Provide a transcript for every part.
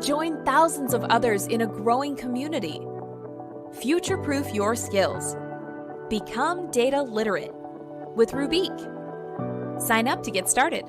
Join thousands of others in a growing community. Future-proof your skills. Become data literate with Rubik. Sign up to get started.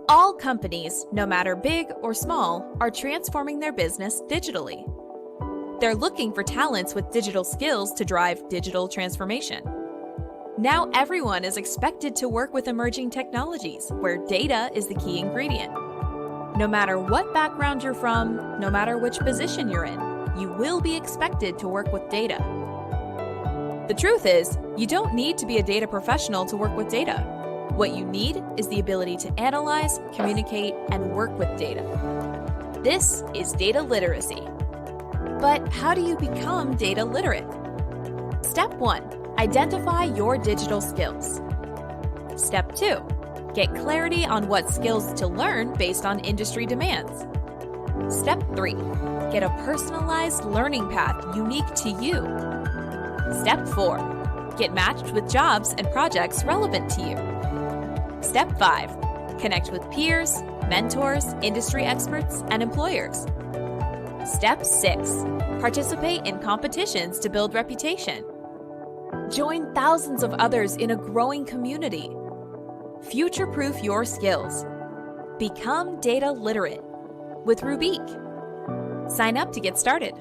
All companies, no matter big or small, are transforming their business digitally. They're looking for talents with digital skills to drive digital transformation. Now everyone is expected to work with emerging technologies, where data is the key ingredient. No matter what background you're from, no matter which position you're in, you will be expected to work with data. The truth is, you don't need to be a data professional to work with data. What you need is the ability to analyze, communicate, and work with data. This is data literacy. But how do you become data literate? Step 1. Identify your digital skills. Step 2. Get clarity on what skills to learn based on industry demands. Step 3. Get a personalized learning path unique to you. Step 4. Get matched with jobs and projects relevant to you. Step 5. Connect with peers, mentors, industry experts, and employers. Step 6. Participate in competitions to build reputation. Join thousands of others in a growing community. Future-proof your skills. Become data literate with Rubik. Sign up to get started.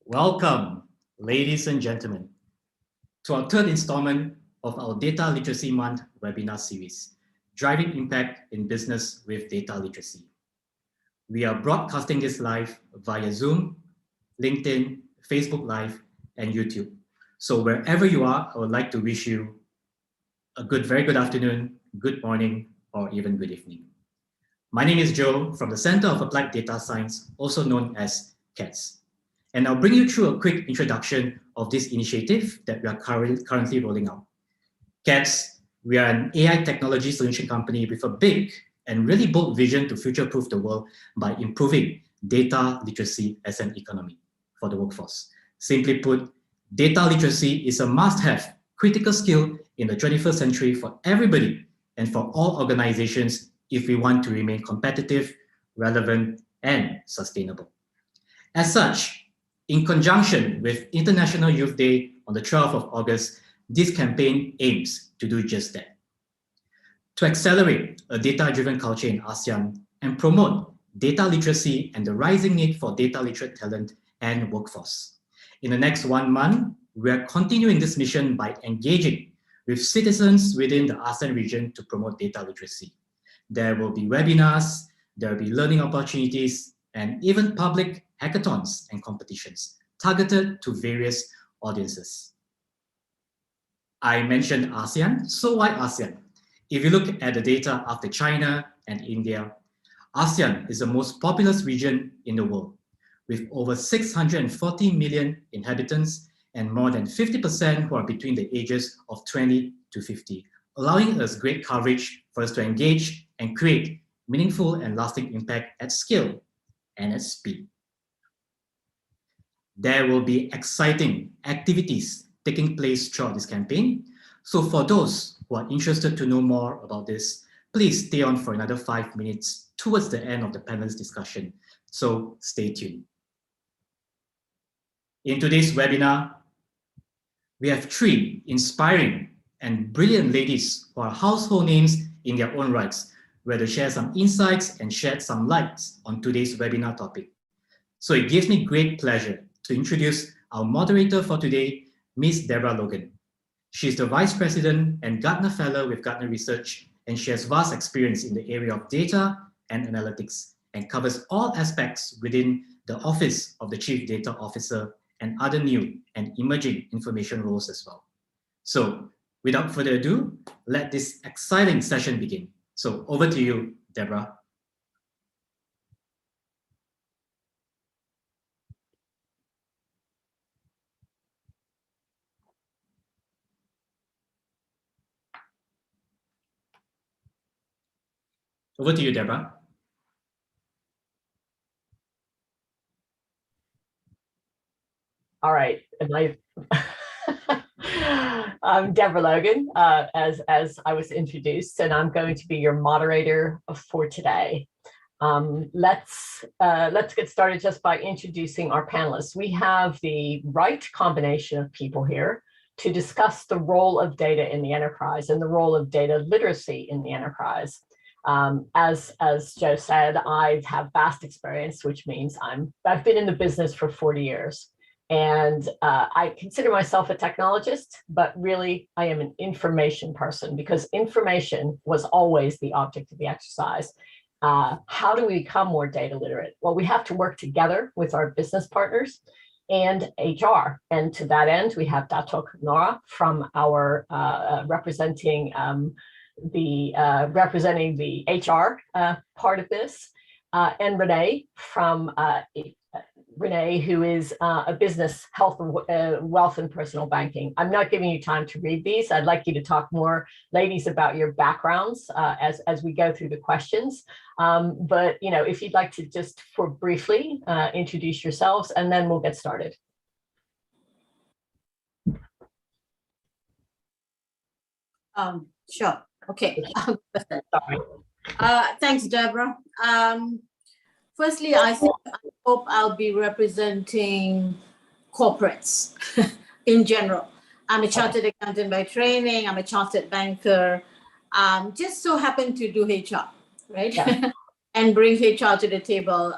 Welcome, ladies and gentlemen, to our third installment of our Data Literacy Month webinar series, Driving Impact in Business with Data Literacy. We are broadcasting this live via Zoom, LinkedIn, Facebook Live, and YouTube. So wherever you are, I would like to wish you a very good afternoon, good morning, or even good evening. My name is Joe from the Center of Applied Data Science, also known as CATS. And I'll bring you through a quick introduction of this initiative that we are currently rolling out. CATS, we are an AI technology solution company with a big and really bold vision to future-proof the world by improving data literacy as an economy for the workforce. Simply put, data literacy is a must-have critical skill in the 21st century for everybody and for all organizations if we want to remain competitive, relevant, and sustainable. As such, in conjunction with International Youth Day on the 12th of August, this campaign aims to do just that. To accelerate a data-driven culture in ASEAN and promote data literacy and the rising need for data literate talent and workforce. In the next 1 month, we are continuing this mission by engaging with citizens within the ASEAN region to promote data literacy. There will be webinars, there will be learning opportunities, and even public hackathons and competitions targeted to various audiences. I mentioned ASEAN, so why ASEAN? If you look at the data after China and India, ASEAN is the most populous region in the world, with over 640 million inhabitants and more than 50% who are between the ages of 20 to 50, allowing us great coverage for us to engage and create meaningful and lasting impact at scale and at speed. There will be exciting activities taking place throughout this campaign. So for those who are interested to know more about this, please stay on for another 5 minutes towards the end of the panelist discussion. So stay tuned. In today's webinar, we have 3 inspiring and brilliant ladies who are household names in their own rights, where they share some insights and shed some lights on today's webinar topic. So it gives me great pleasure to introduce our moderator for today, Ms. Debra Logan. She's the Vice President and Gartner Fellow with Gartner Research, and she has vast experience in the area of data and analytics and covers all aspects within the Office of the Chief Data Officer and other new and emerging information roles as well. So without further ado, let this exciting session begin. So over to you, Debra. Over to you, Debra. All right, and I'm Debra Logan, as I was introduced, and I'm going to be your moderator for today. Let's get started just by introducing our panelists. We have the right combination of people here to discuss the role of data in the enterprise and the role of data literacy in the enterprise. As Joe said, I have vast experience, which means I've been in the business for 40 years. And I consider myself a technologist, but really I am an information person because information was always the object of the exercise. How do we become more data literate? Well, we have to work together with our business partners and HR. And to that end, we have Datuk Nora from our representing the HR part of this, and Renee from Renee, who is a business, health, wealth, and personal banking. I'm not giving you time to read these. I'd like you to talk more, ladies, about your backgrounds as we go through the questions. But if you'd like to just briefly introduce yourselves, and then we'll get started. Sure. Okay. Sorry. Thanks, Debra. Firstly, I hope I'll be representing corporates in general. I'm a chartered accountant by training. I'm a chartered banker. Just so happen to do HR, right? Yeah. And bring HR to the table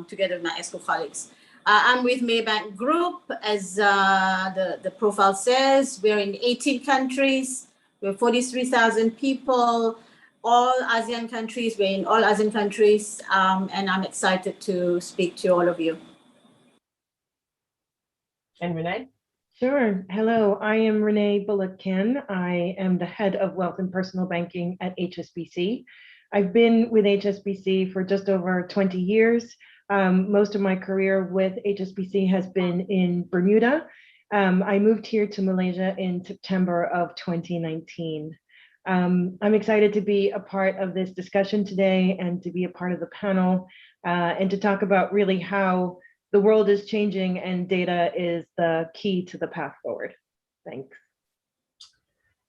together with my ESCO colleagues. I'm with Maybank Group, as the profile says. We're in 18 countries. We're 43,000 people, all ASEAN countries. We're in all ASEAN countries, and I'm excited to speak to all of you. And Renee? Sure. Hello, I am Renee Bullock-Cann. I am the head of wealth and personal banking at HSBC. I've been with HSBC for just over 20 years. Most of my career with HSBC has been in Bermuda. I moved here to Malaysia in September of 2019. I'm excited to be a part of this discussion today and to be a part of the panel and to talk about really how the world is changing and data is the key to the path forward. Thanks.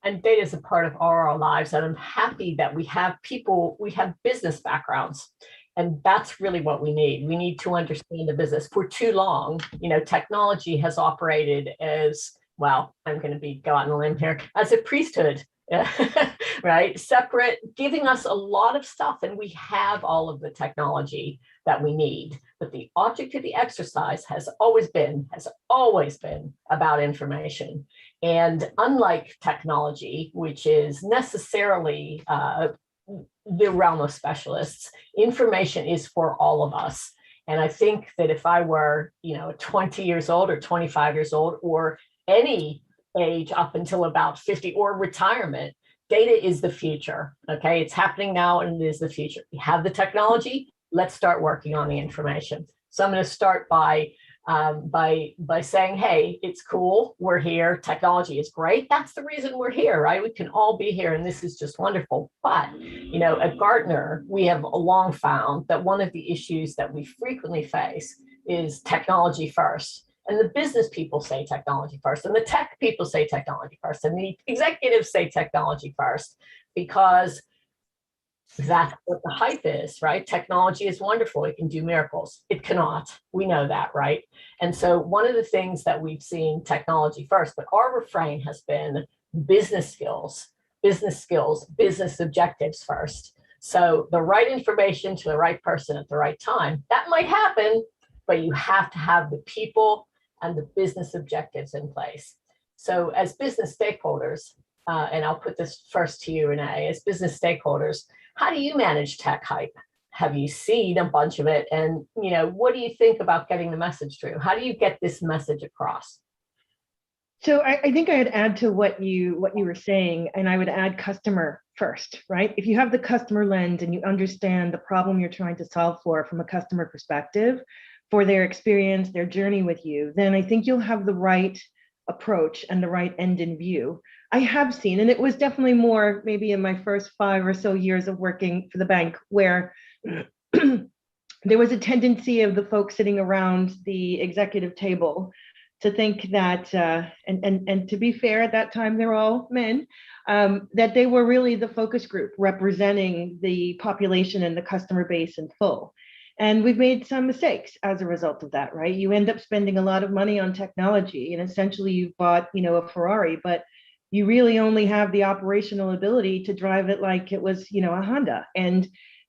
And data is a part of all our lives, and I'm happy that we have people, we have business backgrounds, and that's really what we need. We need to understand the business. For too long, you know, technology has operated as, well, I'm going to go out on a limb here, as a priesthood, right? Separate, giving us a lot of stuff, and we have all of the technology that we need. But the object of the exercise has always been about information. And unlike technology, which is necessarily the realm of specialists, information is for all of us. And I think that if I were, you know, 20 years old or 25 years old or any age up until about 50 or retirement, data is the future. Okay, it's happening now and it is the future. We have the technology. Let's start working on the information. So I'm going to start by saying, hey, it's cool. We're here. Technology is great. That's the reason we're here, right? We can all be here, and this is just wonderful. But, you know, at Gartner, we have long found that one of the issues that we frequently face is technology first. And the business people say technology first, and the tech people say technology first, and the executives say technology first, because that's what the hype is, right? Technology is wonderful. It can do miracles. It cannot. We know that, right? And so one of the things that we've seen, technology first, but our refrain has been business skills, business objectives first. So the right information to the right person at the right time, that might happen, but you have to have the people and the business objectives in place. So as business stakeholders, and I'll put this first to you, Renee, as business stakeholders, how do you manage tech hype? Have you seen a bunch of it? And, you know, what do you think about getting the message through? How do you get this message across? So I think I'd add to what you were saying, and I would add customer first, right? If you have the customer lens and you understand the problem you're trying to solve for from a customer perspective, for their experience, their journey with you, then I think you'll have the right approach and the right end in view. I have seen, and it was definitely more maybe in my first 5 or so years of working for the bank, where there was a tendency of the folks sitting around the executive table to think that, and to be fair, at that time, they're all men, that they were really the focus group representing the population and the customer base in full. And we've made some mistakes as a result of that, right? You end up spending a lot of money on technology, and essentially you've bought, you know, a Ferrari, but you really only have the operational ability to drive it like it was, you know, a Honda. And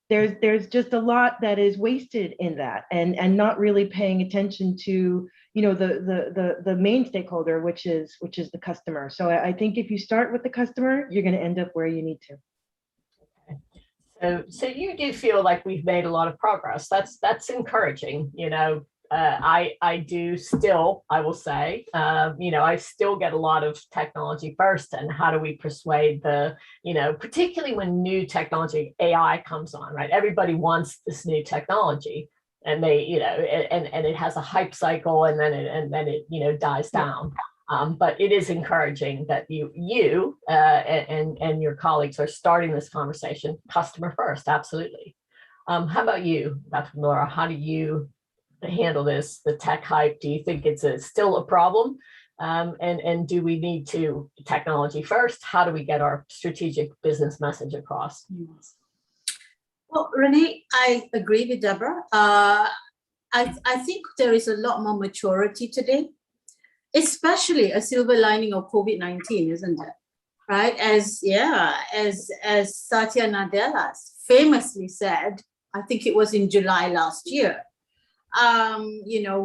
there's just a lot that is wasted in that, and not really paying attention to, you know, the main stakeholder, which is the customer. So I think if you start with the customer, you're going to end up where you need to. So you do feel like we've made a lot of progress. That's encouraging. You know, I do still, I will say, you know, I still get a lot of technology first, and how do we persuade the, you know, particularly when new technology, AI comes on, right? Everybody wants this new technology, and they, you know, and it has a hype cycle, and then it you know, dies down. But it is encouraging that you and your colleagues are starting this conversation customer first. Absolutely. How about you, Dr. Nora? How do you handle this, the tech hype? Do you think it's still a problem? And do we need to technology first? How do we get our strategic business message across? Well, Renee, I agree with Debra. I think there is a lot more maturity today, especially a silver lining of COVID-19, isn't it? Right? As Satya Nadella famously said, I think it was in July last year,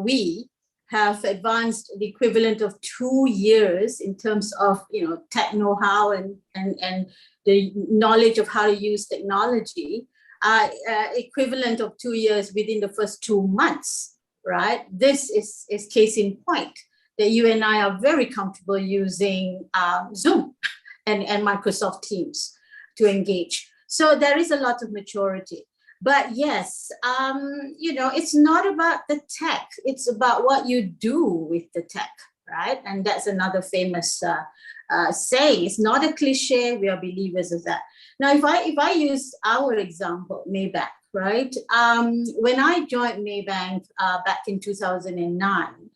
we have advanced the equivalent of 2 years in terms of, tech know-how and the knowledge of how to use technology, equivalent of 2 years within the first 2 months, right? This is case in point that you and I are very comfortable using Zoom and Microsoft Teams to engage. So there is a lot of maturity. But yes, it's not about the tech. It's about what you do with the tech, right? And that's another famous saying. It's not a cliche. We are believers of that. Now, if I use our example, Maybank, right? When I joined Maybank back in 2009,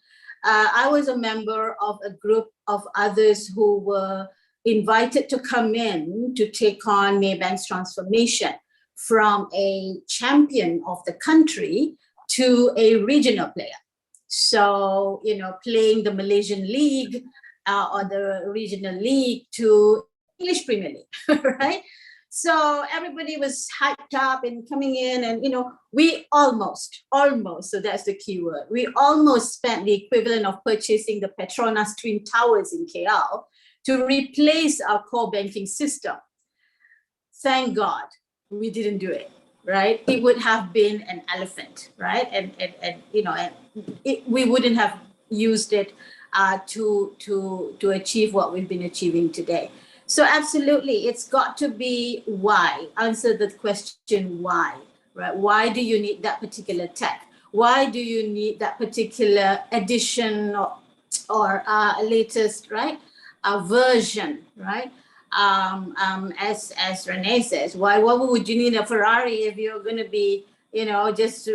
I was a member of a group of others who were invited to come in to take on Maybank's transformation from a champion of the country to a regional player. So, playing the Malaysian League or the regional league to English Premier League, right? So everybody was hyped up and coming in and, we almost, so that's the key word. We almost spent the equivalent of purchasing the Petronas Twin Towers in KL to replace our core banking system. Thank God we didn't do it, right? It would have been an elephant, right? And we wouldn't have used it to achieve what we've been achieving today. So absolutely, it's got to be why. Answer the question why, right? Why do you need that particular tech? Why do you need that particular edition or latest, right? Version, right? As Renee says, why would you need a Ferrari if you're going to be, just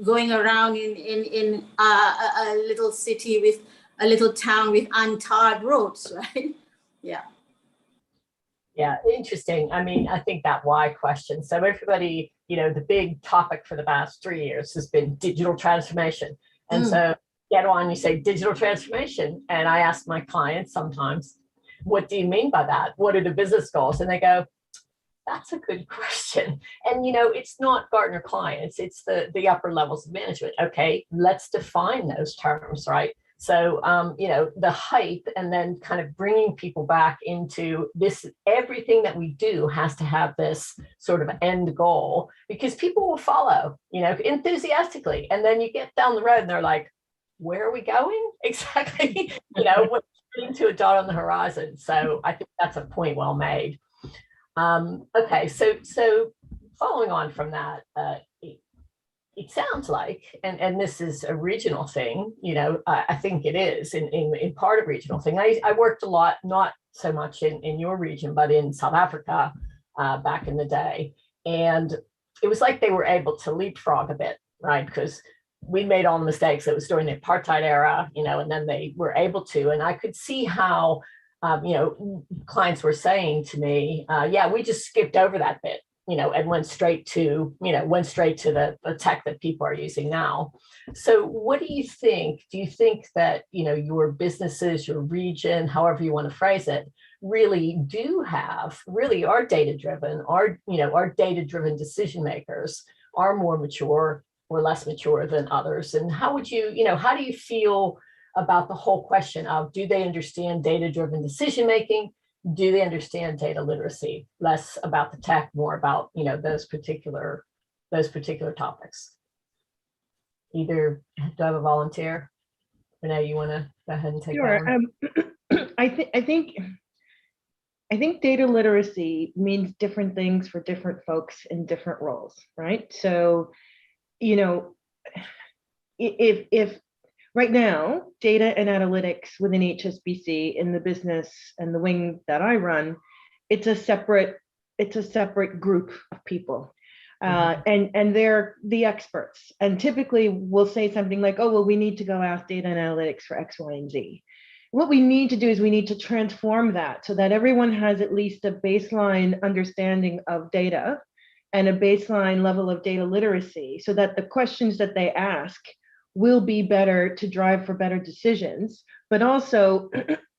going around in a little city with a little town with untarred roads, right? Yeah. Yeah, interesting. I mean, I think that why question. So everybody, the big topic for the past 3 years has been digital transformation. And so get on, you say digital transformation. And I ask my clients sometimes, what do you mean by that? What are the business goals? And they go, that's a good question. And, it's not Gartner clients, it's the upper levels of management. Okay, let's define those terms, right? So, the hype and then kind of bringing people back into this, everything that we do has to have this sort of end goal because people will follow, enthusiastically. And then you get down the road and they're like, where are we going? Exactly. We're getting to a dot on the horizon. So I think that's a point well made. Okay, so following on from that, it sounds like, and this is a regional thing, I think it is in part a regional thing. I worked a lot, not so much in your region, but in South Africa back in the day. And it was like they were able to leapfrog a bit, right? Because we made all the mistakes. It was during the apartheid era, and then they were able to. And I could see how, clients were saying to me, yeah, we just skipped over that bit. And went straight to the tech that people are using now. So what do you think? Do you think that, your businesses, your region, however you want to phrase it, really are data-driven, are data-driven decision makers, are more mature or less mature than others? And how would you, how do you feel about the whole question of, do they understand data-driven decision making? Do they understand data literacy? Less about the tech, more about those particular topics. Either do I have a volunteer? Renee, you want to go ahead and take that one? I think data literacy means different things for different folks in different roles, right? So, if right now, data and analytics within HSBC in the business and the wing that I run, it's a separate group of people. And they're the experts. And typically we'll say something like, oh, well, we need to go ask data and analytics for X, Y, and Z. What we need to do is we need to transform that so that everyone has at least a baseline understanding of data and a baseline level of data literacy so that the questions that they ask will be better to drive for better decisions, but also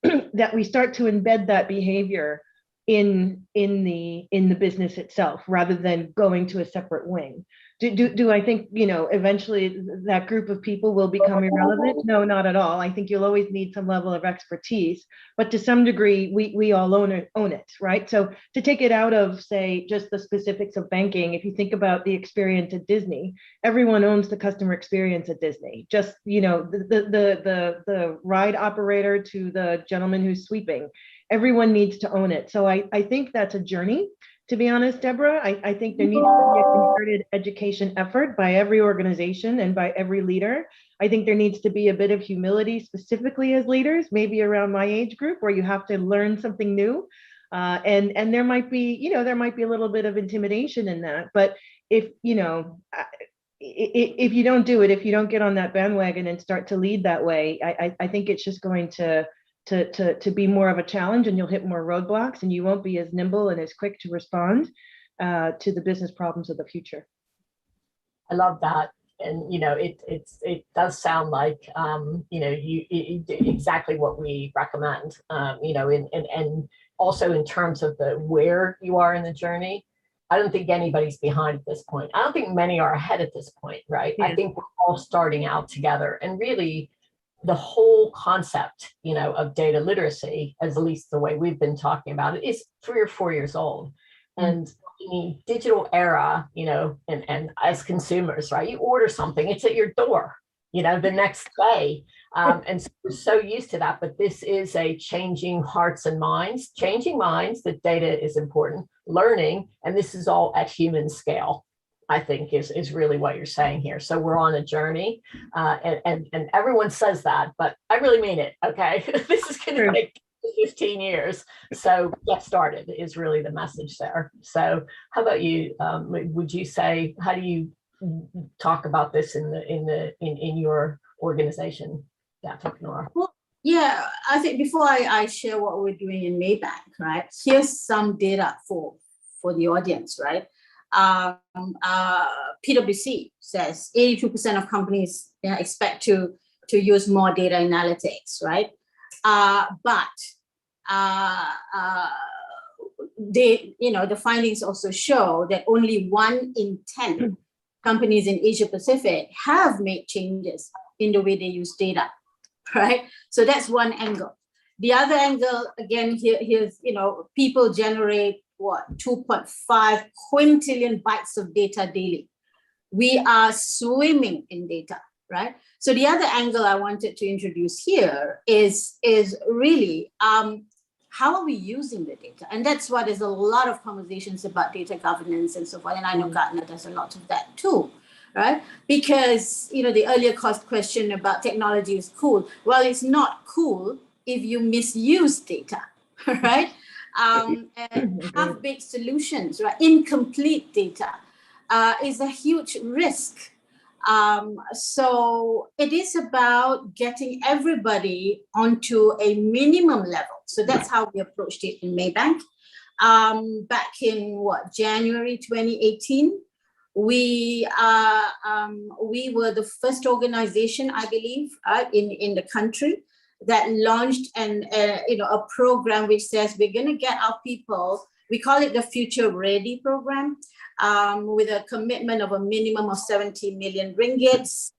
that we start to embed that behavior in the business itself rather than going to a separate wing. Do I think, eventually that group of people will become irrelevant? No, not at all. I think you'll always need some level of expertise, but to some degree, we all own it, right? So to take it out of, say, just the specifics of banking, if you think about the experience at Disney, everyone owns the customer experience at Disney. Just, the ride operator to the gentleman who's sweeping, everyone needs to own it. So I think that's a journey. To be honest, Debra, I think there needs to be a concerted education effort by every organization and by every leader. I think there needs to be a bit of humility, specifically as leaders, maybe around my age group, where you have to learn something new. And there might be, there might be a little bit of intimidation in that. But if you don't do it, if you don't get on that bandwagon and start to lead that way, I think it's just going to be more of a challenge, and you'll hit more roadblocks, and you won't be as nimble and as quick to respond to the business problems of the future. I love that. And, it does sound like, exactly what we recommend, and also in terms of where you are in the journey. I don't think anybody's behind at this point. I don't think many are ahead at this point, right? Yeah. I think we're all starting out together, and really, the whole concept, of data literacy, as at least the way we've been talking about it, is 3 or 4 years old. And in the digital era, and as consumers, right, you order something, it's at your door, the next day. And so we're so used to that, but this is a changing hearts and minds, that data is important, learning, and this is all at human scale. I think is really what you're saying here. So we're on a journey, and everyone says that, but I really mean it. Okay, this is going to take 15 years. So get started is really the message there. So how about you? Would you say, how do you talk about this in your organization, Datuk, Nora? Well, yeah, I think before I share what we're doing in Maybank, right? Here's some data for the audience, right? PwC says 82% of companies expect to use more data analytics, right? But the findings also show that only 1 in 10 companies in Asia Pacific have made changes in the way they use data, right? So that's one angle. The other angle, again, here's people generate 2.5 quintillion bytes of data daily. We are swimming in data, right? So the other angle I wanted to introduce here is really how are we using the data? And that's why there's a lot of conversations about data governance and so forth. And I know Gartner does a lot of that too, right? Because the earlier question about technology is cool. Well, it's not cool if you misuse data, right? And half-baked solutions, right? Incomplete data is a huge risk. So it is about getting everybody onto a minimum level. So that's how we approached it in Maybank. Back in January 2018, we were the first organization, I believe, in the country that launched a program which says we're going to get our people, we call it the Future Ready program, with a commitment of a minimum of 70 million ringgits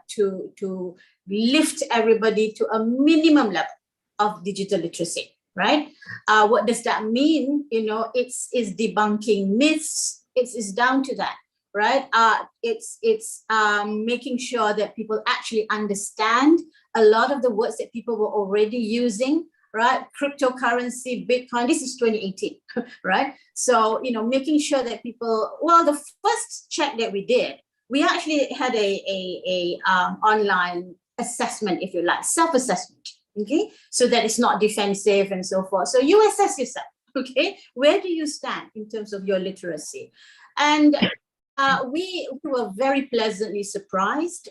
to lift everybody to a minimum level of digital literacy, right? What does that mean? It's debunking myths. It's down to that, right? It's making sure that people actually understand a lot of the words that people were already using, right? Cryptocurrency, Bitcoin, this is 2018, right? So, making sure that people, the first check that we did, we actually had a online assessment, if you like, self-assessment, okay? So that it's not defensive and so forth. So you assess yourself, okay? Where do you stand in terms of your literacy? And we were very pleasantly surprised,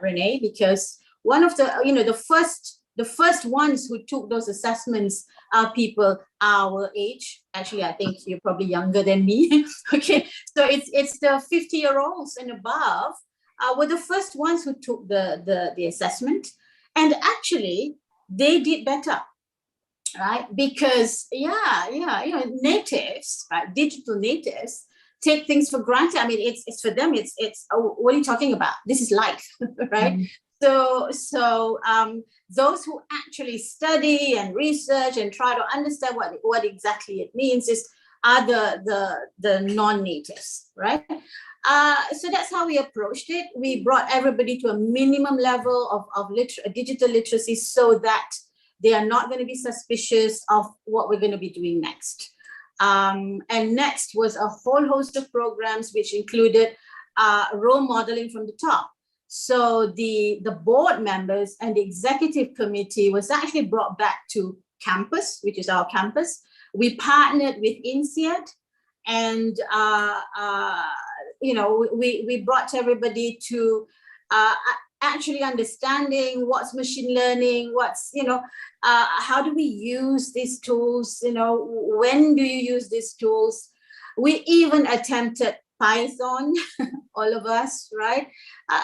Renee, because one of the first ones who took those assessments are people our age. Actually, I think you're probably younger than me. Okay, so it's the 50-year-olds and above were the first ones who took the assessment, and actually they did better, right? Because natives, right, digital natives, take things for granted. I mean, it's for them, it's oh, what are you talking about? This is life, right? Mm-hmm. So those who actually study and research and try to understand what exactly it means are the non-natives, right? So that's how we approached it. We brought everybody to a minimum level of digital literacy so that they are not going to be suspicious of what we're going to be doing next. And next was a whole host of programs which included role modeling from the top. So the board members and the executive committee was actually brought back to campus, which is our campus. We partnered with INSEAD, and we brought everybody to actually understanding what's machine learning, what's, how do we use these tools, when do you use these tools? We even attempted Python, all of us, right?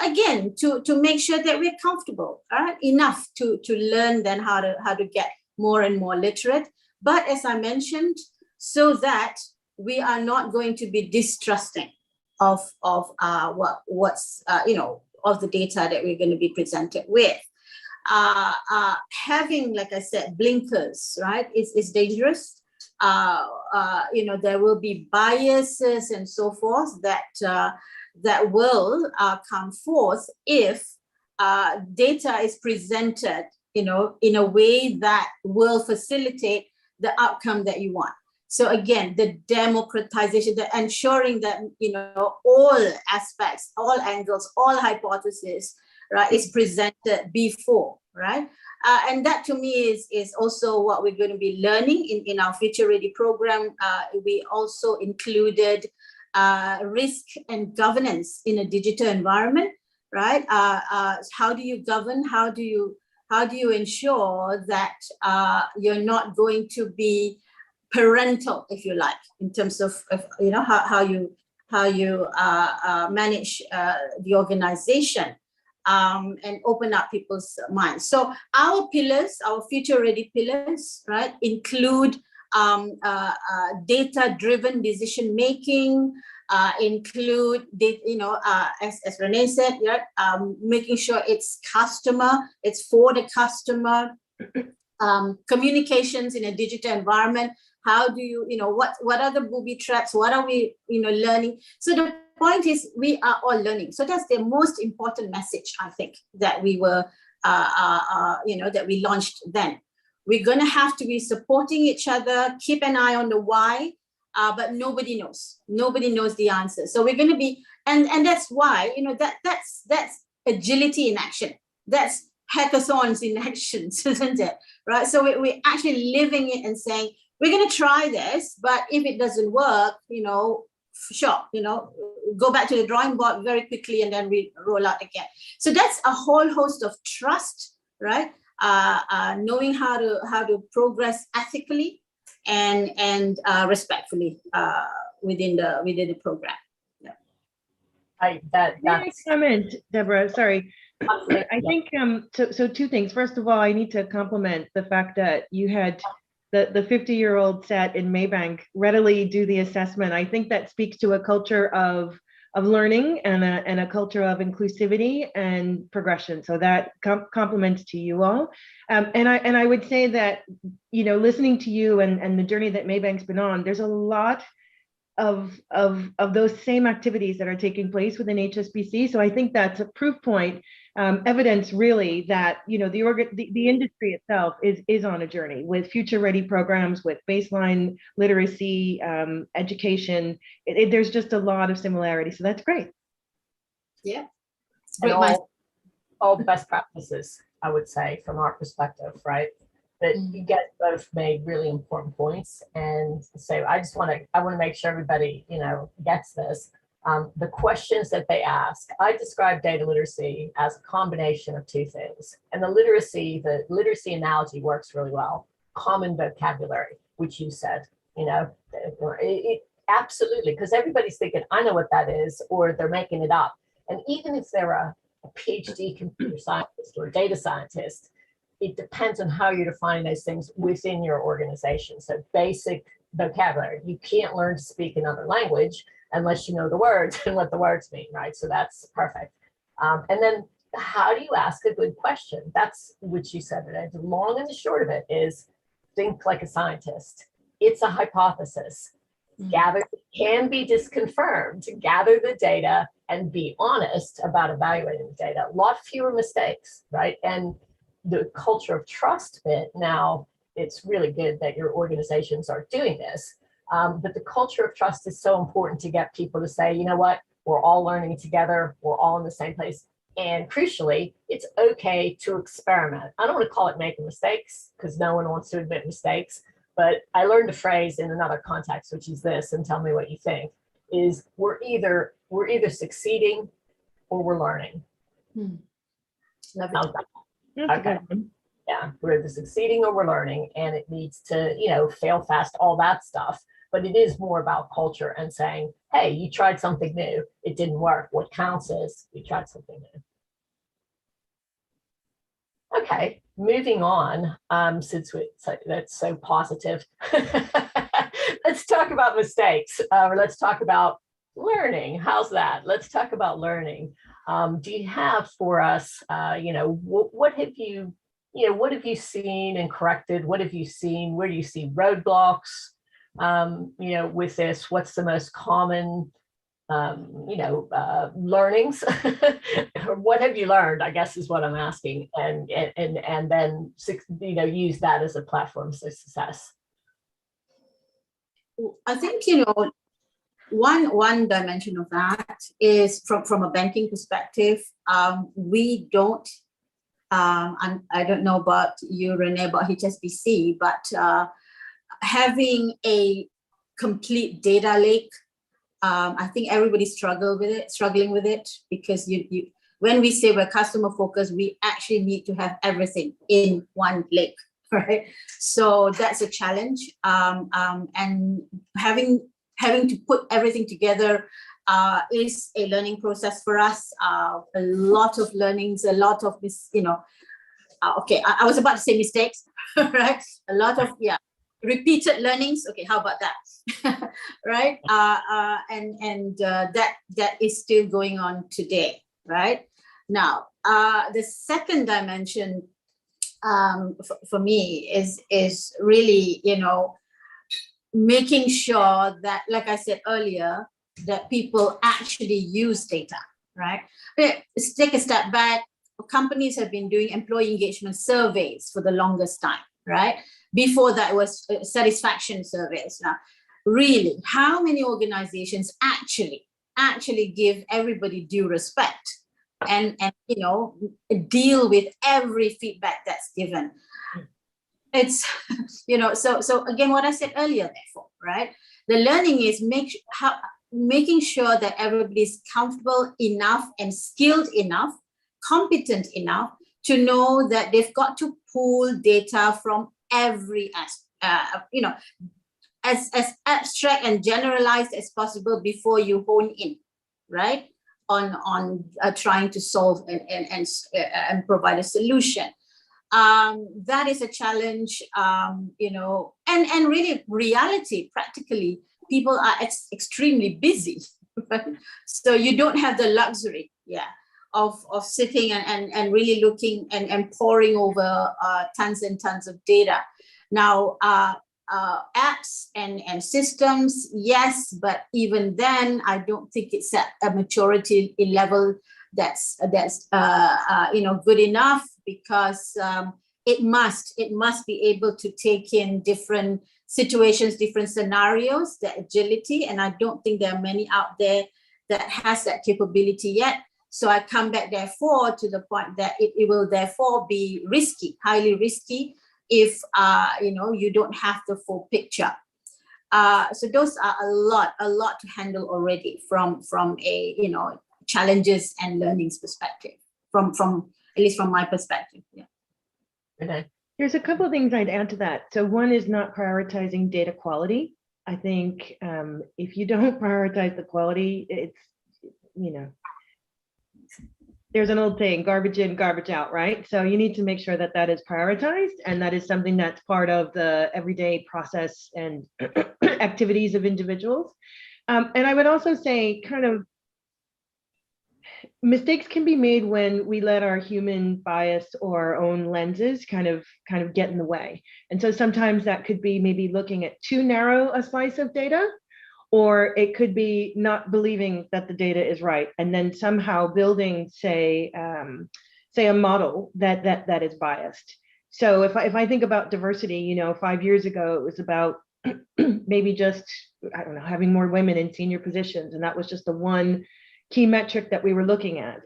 Again, to make sure that we're comfortable, right? Enough to learn then how to get more and more literate. But as I mentioned, so that we are not going to be distrusting of what's of the data that we're going to be presented with. Having, like I said, blinkers, right, is dangerous. There will be biases and so forth that will come forth if data is presented, in a way that will facilitate the outcome that you want. So again, the democratization, the ensuring that, all aspects, all angles, all hypotheses, right, is presented before, right? And that to me is also what we're going to be learning in our Future Ready program. We also included risk and governance in a digital environment, right? How do you govern? How do you ensure that you're not going to be parental, if you like, in terms of how you manage the organization and open up people's minds. So our pillars, our future ready pillars, right, include data-driven decision making, include as Renee said, making sure it's for the customer, communications in a digital environment. How do you, what are the booby traps? What are we, learning? So the point is we are all learning. So that's the most important message, I think, that we were, that we launched then. We're going to have to be supporting each other, keep an eye on the why, but nobody knows. Nobody knows the answer. So we're going to be, and that's why, that's agility in action. That's hackathons in action, isn't it? Right? So we're actually living it and saying, we're going to try this, but if it doesn't work, sure, go back to the drawing board very quickly and then we roll out again. So that's a whole host of trust, right? Knowing how to progress ethically and respectfully within the program. Yeah. May I comment, Debra? Sorry. I think so two things. First of all, I need to compliment the fact that you had the 50-year-old set in Maybank readily do the assessment. I think that speaks to a culture of learning and a culture of inclusivity and progression. So that compliments to you all. And I would say that, listening to you and the journey that Maybank's been on, there's a lot of those same activities that are taking place within HSBC. So I think that's a proof point, evidence really that the industry itself is on a journey with future ready programs, with baseline literacy, education. There's just a lot of similarity. So that's great. Yeah. And all best practices, I would say, from our perspective, right? That you guys both made really important points, and so I want to make sure everybody gets this. The questions that they ask, I describe data literacy as a combination of two things, and the literacy analogy works really well. Common vocabulary, which you said, it absolutely, because everybody's thinking, I know what that is, or they're making it up, and even if they're a PhD computer scientist or a data scientist, it depends on how you're defining those things within your organization. So basic vocabulary. You can't learn to speak another language, unless you know the words and what the words mean, right? So that's perfect. And then how do you ask a good question? That's what you said, Renee. The long and the short of it is think like a scientist. It's a hypothesis. Gather, can be disconfirmed, gather the data and be honest about evaluating the data. A lot fewer mistakes, right? And the culture of trust bit, now it's really good that your organizations are doing this. But the culture of trust is so important to get people to say, you know what, we're all learning together, we're all in the same place. And crucially, it's okay to experiment. I don't want to call it making mistakes because no one wants to admit mistakes, but I learned a phrase in another context, which is this, and tell me what you think, is we're either succeeding or we're learning. Love it. Okay. Yeah, we're either succeeding or we're learning, and it needs to, you know, fail fast, all that stuff. But it is more about culture and saying, hey, you tried something new, it didn't work. What counts is you tried something new. Okay, moving on, since that's so positive, let's talk about mistakes, or let's talk about learning. How's that? Let's talk about learning. Do you have for us, you know, what have you, what have you seen and corrected? What have you seen? Where do you see roadblocks? You know, with this, what's the most common, learnings? What have you learned, I guess is what I'm asking, and then, you know, use that as a platform for success. I think, you know, one dimension of that is from a banking perspective. We don't, and I don't know about you, Renee, about HSBC, but having a complete data lake, I think everybody struggling with it, because you when we say we're customer focused, we actually need to have everything in one lake, right? So that's a challenge, and having to put everything together is a learning process for us. A lot of learnings, a lot of this, you know. Okay, I was about to say mistakes, right? A lot of repeated learnings. Okay, how about that? Right? That is still going on today, right? Now, the second dimension for me is really, you know, making sure that, like I said earlier, that people actually use data, right? Let's take a step back. Companies have been doing employee engagement surveys for the longest time, right? Before that was satisfaction surveys. Now, really, how many organizations actually give everybody due respect and you know, deal with every feedback that's given? It's, you know, so again, what I said earlier, therefore, right? The learning is making sure that everybody's comfortable enough and skilled enough, competent enough to know that they've got to pull data from every aspect, you know, as abstract and generalized as possible before you hone in, right, on trying to solve and provide a solution. That is a challenge, you know, and really reality, practically, people are extremely busy, right? So you don't have the luxury, of sitting and really looking and poring over tons and tons of data. Now, apps and systems, yes, but even then, I don't think it's at a maturity level that's you know, good enough, because it must be able to take in different situations, different scenarios, the agility, and I don't think there are many out there that has that capability yet. So I come back, therefore, to the point that it will therefore be risky, highly risky, if you know, you don't have the full picture. So those are a lot to handle already from a, you know, challenges and learnings perspective, from at least from my perspective. Yeah. Okay. There's a couple of things I'd add to that. So one is not prioritizing data quality. I think if you don't prioritize the quality, it's, you know, there's an old saying, garbage in, garbage out, right? So you need to make sure that that is prioritized, and that is something that's part of the everyday process and activities of individuals. And I would also say kind of mistakes can be made when we let our human bias or our own lenses kind of get in the way. And so sometimes that could be maybe looking at too narrow a slice of data, or it could be not believing that the data is right, and then somehow building, say a model that is biased. So if I think about diversity, 5 years ago, it was about maybe just, I don't know, having more women in senior positions. And that was just the one key metric that we were looking at.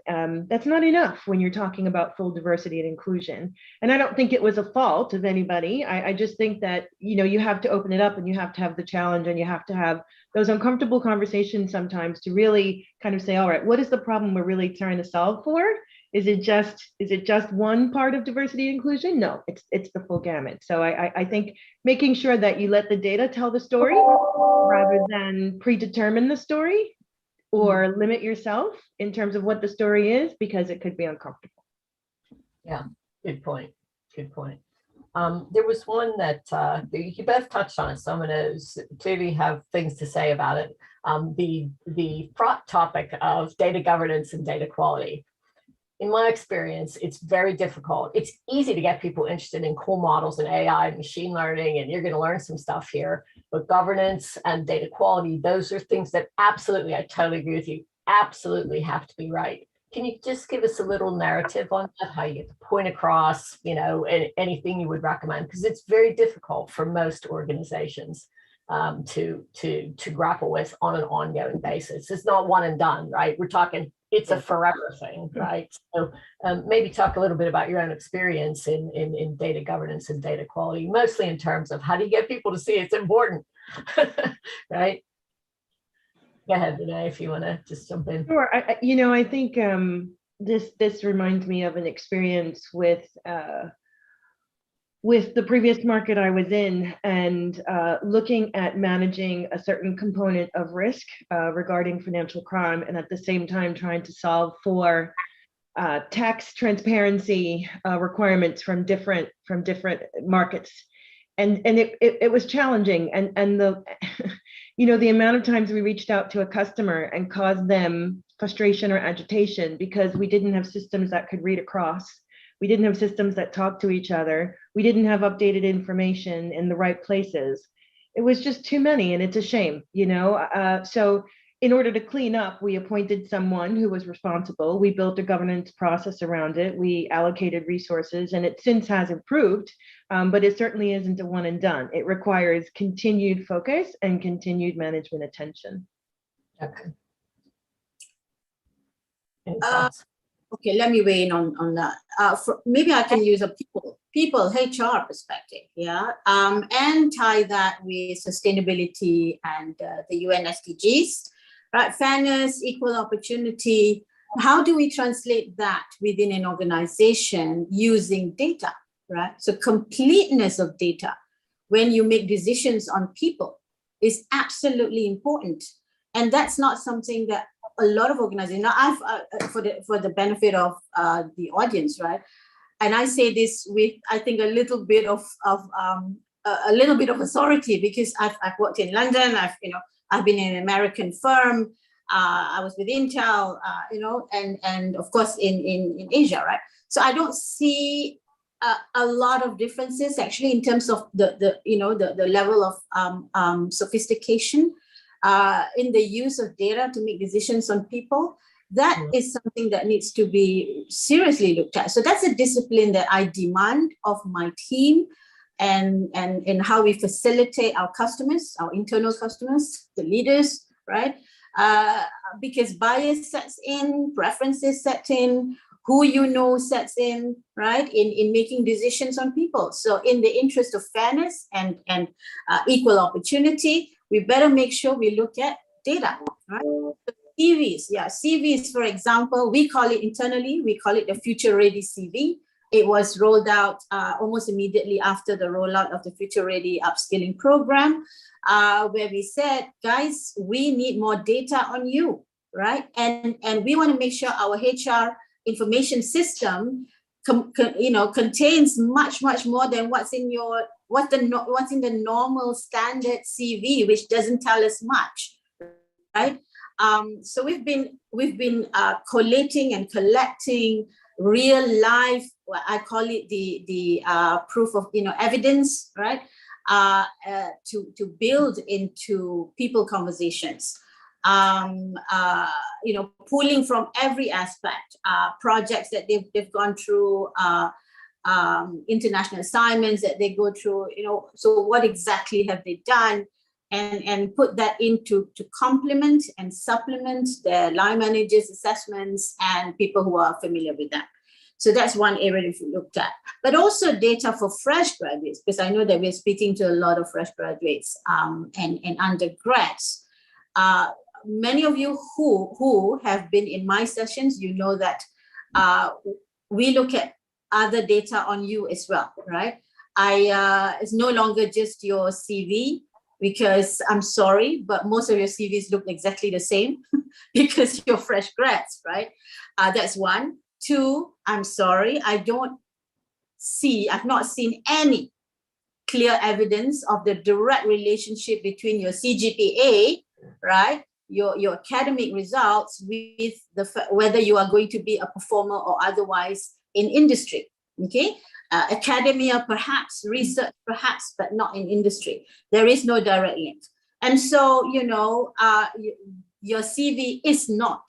That's not enough when you're talking about full diversity and inclusion. And I don't think it was a fault of anybody. I just think that, you have to open it up, and you have to have the challenge, and you have to have those uncomfortable conversations sometimes to really kind of say, all right, what is the problem we're really trying to solve for? Is it just one part of diversity and inclusion? No, it's the full gamut. So I think making sure that you let the data tell the story rather than predetermine the story or limit yourself in terms of what the story is, because it could be uncomfortable. Yeah, good point. Good point. There was one that you both touched on it, so I'm going to clearly have things to say about it. The fraught topic of data governance and data quality. In my experience, it's very difficult. It's easy to get people interested in cool models and AI and machine learning, and you're going to learn some stuff here. But governance and data quality, those are things that absolutely, I totally agree with you, absolutely have to be right. Can you just give us a little narrative on that, how you get the point across, anything you would recommend? Because it's very difficult for most organizations to grapple with on an ongoing basis. It's not one and done, right? We're talking, it's a forever thing, right? So maybe talk a little bit about your own experience in data governance and data quality, mostly in terms of how do you get people to see it's important, right? Go ahead, Renee, if you want to just jump in. Sure. I think this reminds me of an experience with the previous market I was in, and looking at managing a certain component of risk regarding financial crime, and at the same time trying to solve for tax transparency requirements from different markets. And it was challenging, and the the amount of times we reached out to a customer and caused them frustration or agitation because we didn't have systems that could read across. We didn't have systems that talked to each other. We didn't have updated information in the right places. It was just too many, and it's a shame, So in order to clean up, we appointed someone who was responsible. We built a governance process around it. We allocated resources, and it since has improved, but it certainly isn't a one and done. It requires continued focus and continued management attention. Okay. Okay, let me weigh in on that. Maybe I can use a people HR perspective, and tie that with sustainability and the UN SDGs, right? Fairness, equal opportunity. How do we translate that within an organization using data, right? So completeness of data when you make decisions on people is absolutely important, and that's not something that a lot of organizations. Now, I've for the benefit of the audience, right? And I say this with, I think, a little bit of authority, because I've worked in London. I've been in an American firm. I was with Intel, and of course in Asia, right? So I don't see a lot of differences actually in terms of the level of sophistication in the use of data to make decisions on people. That is something that needs to be seriously looked at. So that's a discipline that I demand of my team, and how we facilitate our customers, our internal customers, the leaders, right? Because bias sets in, preferences set in, who sets in, right? In making decisions on people. So in the interest of fairness and equal opportunity, we better make sure we look at data, right? CVs, for example, we call it internally, we call it the Future Ready CV. It was rolled out almost immediately after the rollout of the Future Ready upskilling program, where we said, guys, we need more data on you, right? And we want to make sure our HR information system contains much more than what's in the normal standard CV, which doesn't tell us much, right? So we've been collating and collecting real life, what I call it the proof of evidence, right? To build into people conversations. Pulling from every aspect, projects that they've gone through, international assignments that they go through, so what exactly have they done, and put that into to complement and supplement their line managers' assessments and people who are familiar with that. So that's one area that we looked at, but also data for fresh graduates, because I know that we're speaking to a lot of fresh graduates and undergrads. Many of you who have been in my sessions, you know that we look at other data on you as well, right? It's no longer just your CV, because I'm sorry, but most of your CVs look exactly the same because you're fresh grads, right? That's one. Two, I'm sorry, I've not seen any clear evidence of the direct relationship between your CGPA, right? Your academic results with whether you are going to be a performer or otherwise in industry, okay? Academia, perhaps, research, perhaps, but not in industry. There is no direct link. And so, your CV is not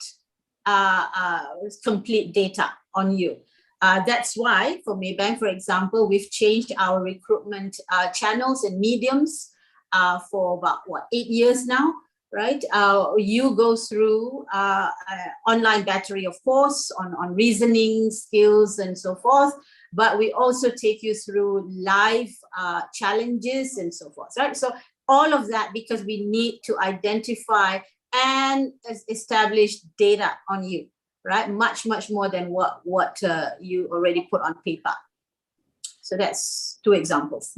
complete data on you. That's why for Maybank, for example, we've changed our recruitment channels and mediums for about, 8 years now, right? You go through online battery, of course, on reasoning skills and so forth, but we also take you through live challenges and so forth, right? So all of that because we need to identify and establish data on you, right? Much more than what you already put on paper. So that's 2 examples.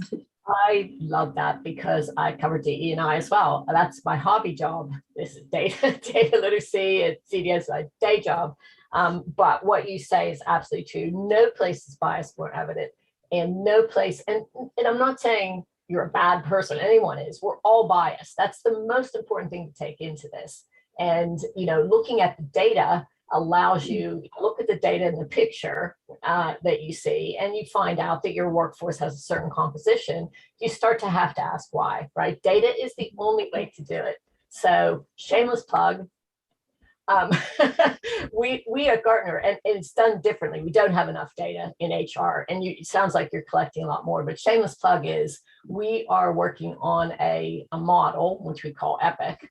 I love that because I cover DE&I as well. That's my hobby job. This is data literacy at CDS, my day job. But what you say is absolutely true. No place is bias more evident, and no place, and I'm not saying you're a bad person, anyone is, we're all biased. That's the most important thing to take into this. And, looking at the data allows you to look at the data in the picture that you see, and you find out that your workforce has a certain composition. You start to have to ask why, right? Data is the only way to do it. So shameless plug. We at Gartner, and it's done differently. We don't have enough data in HR, and it sounds like you're collecting a lot more, but shameless plug is we are working on a model, which we call EPIC,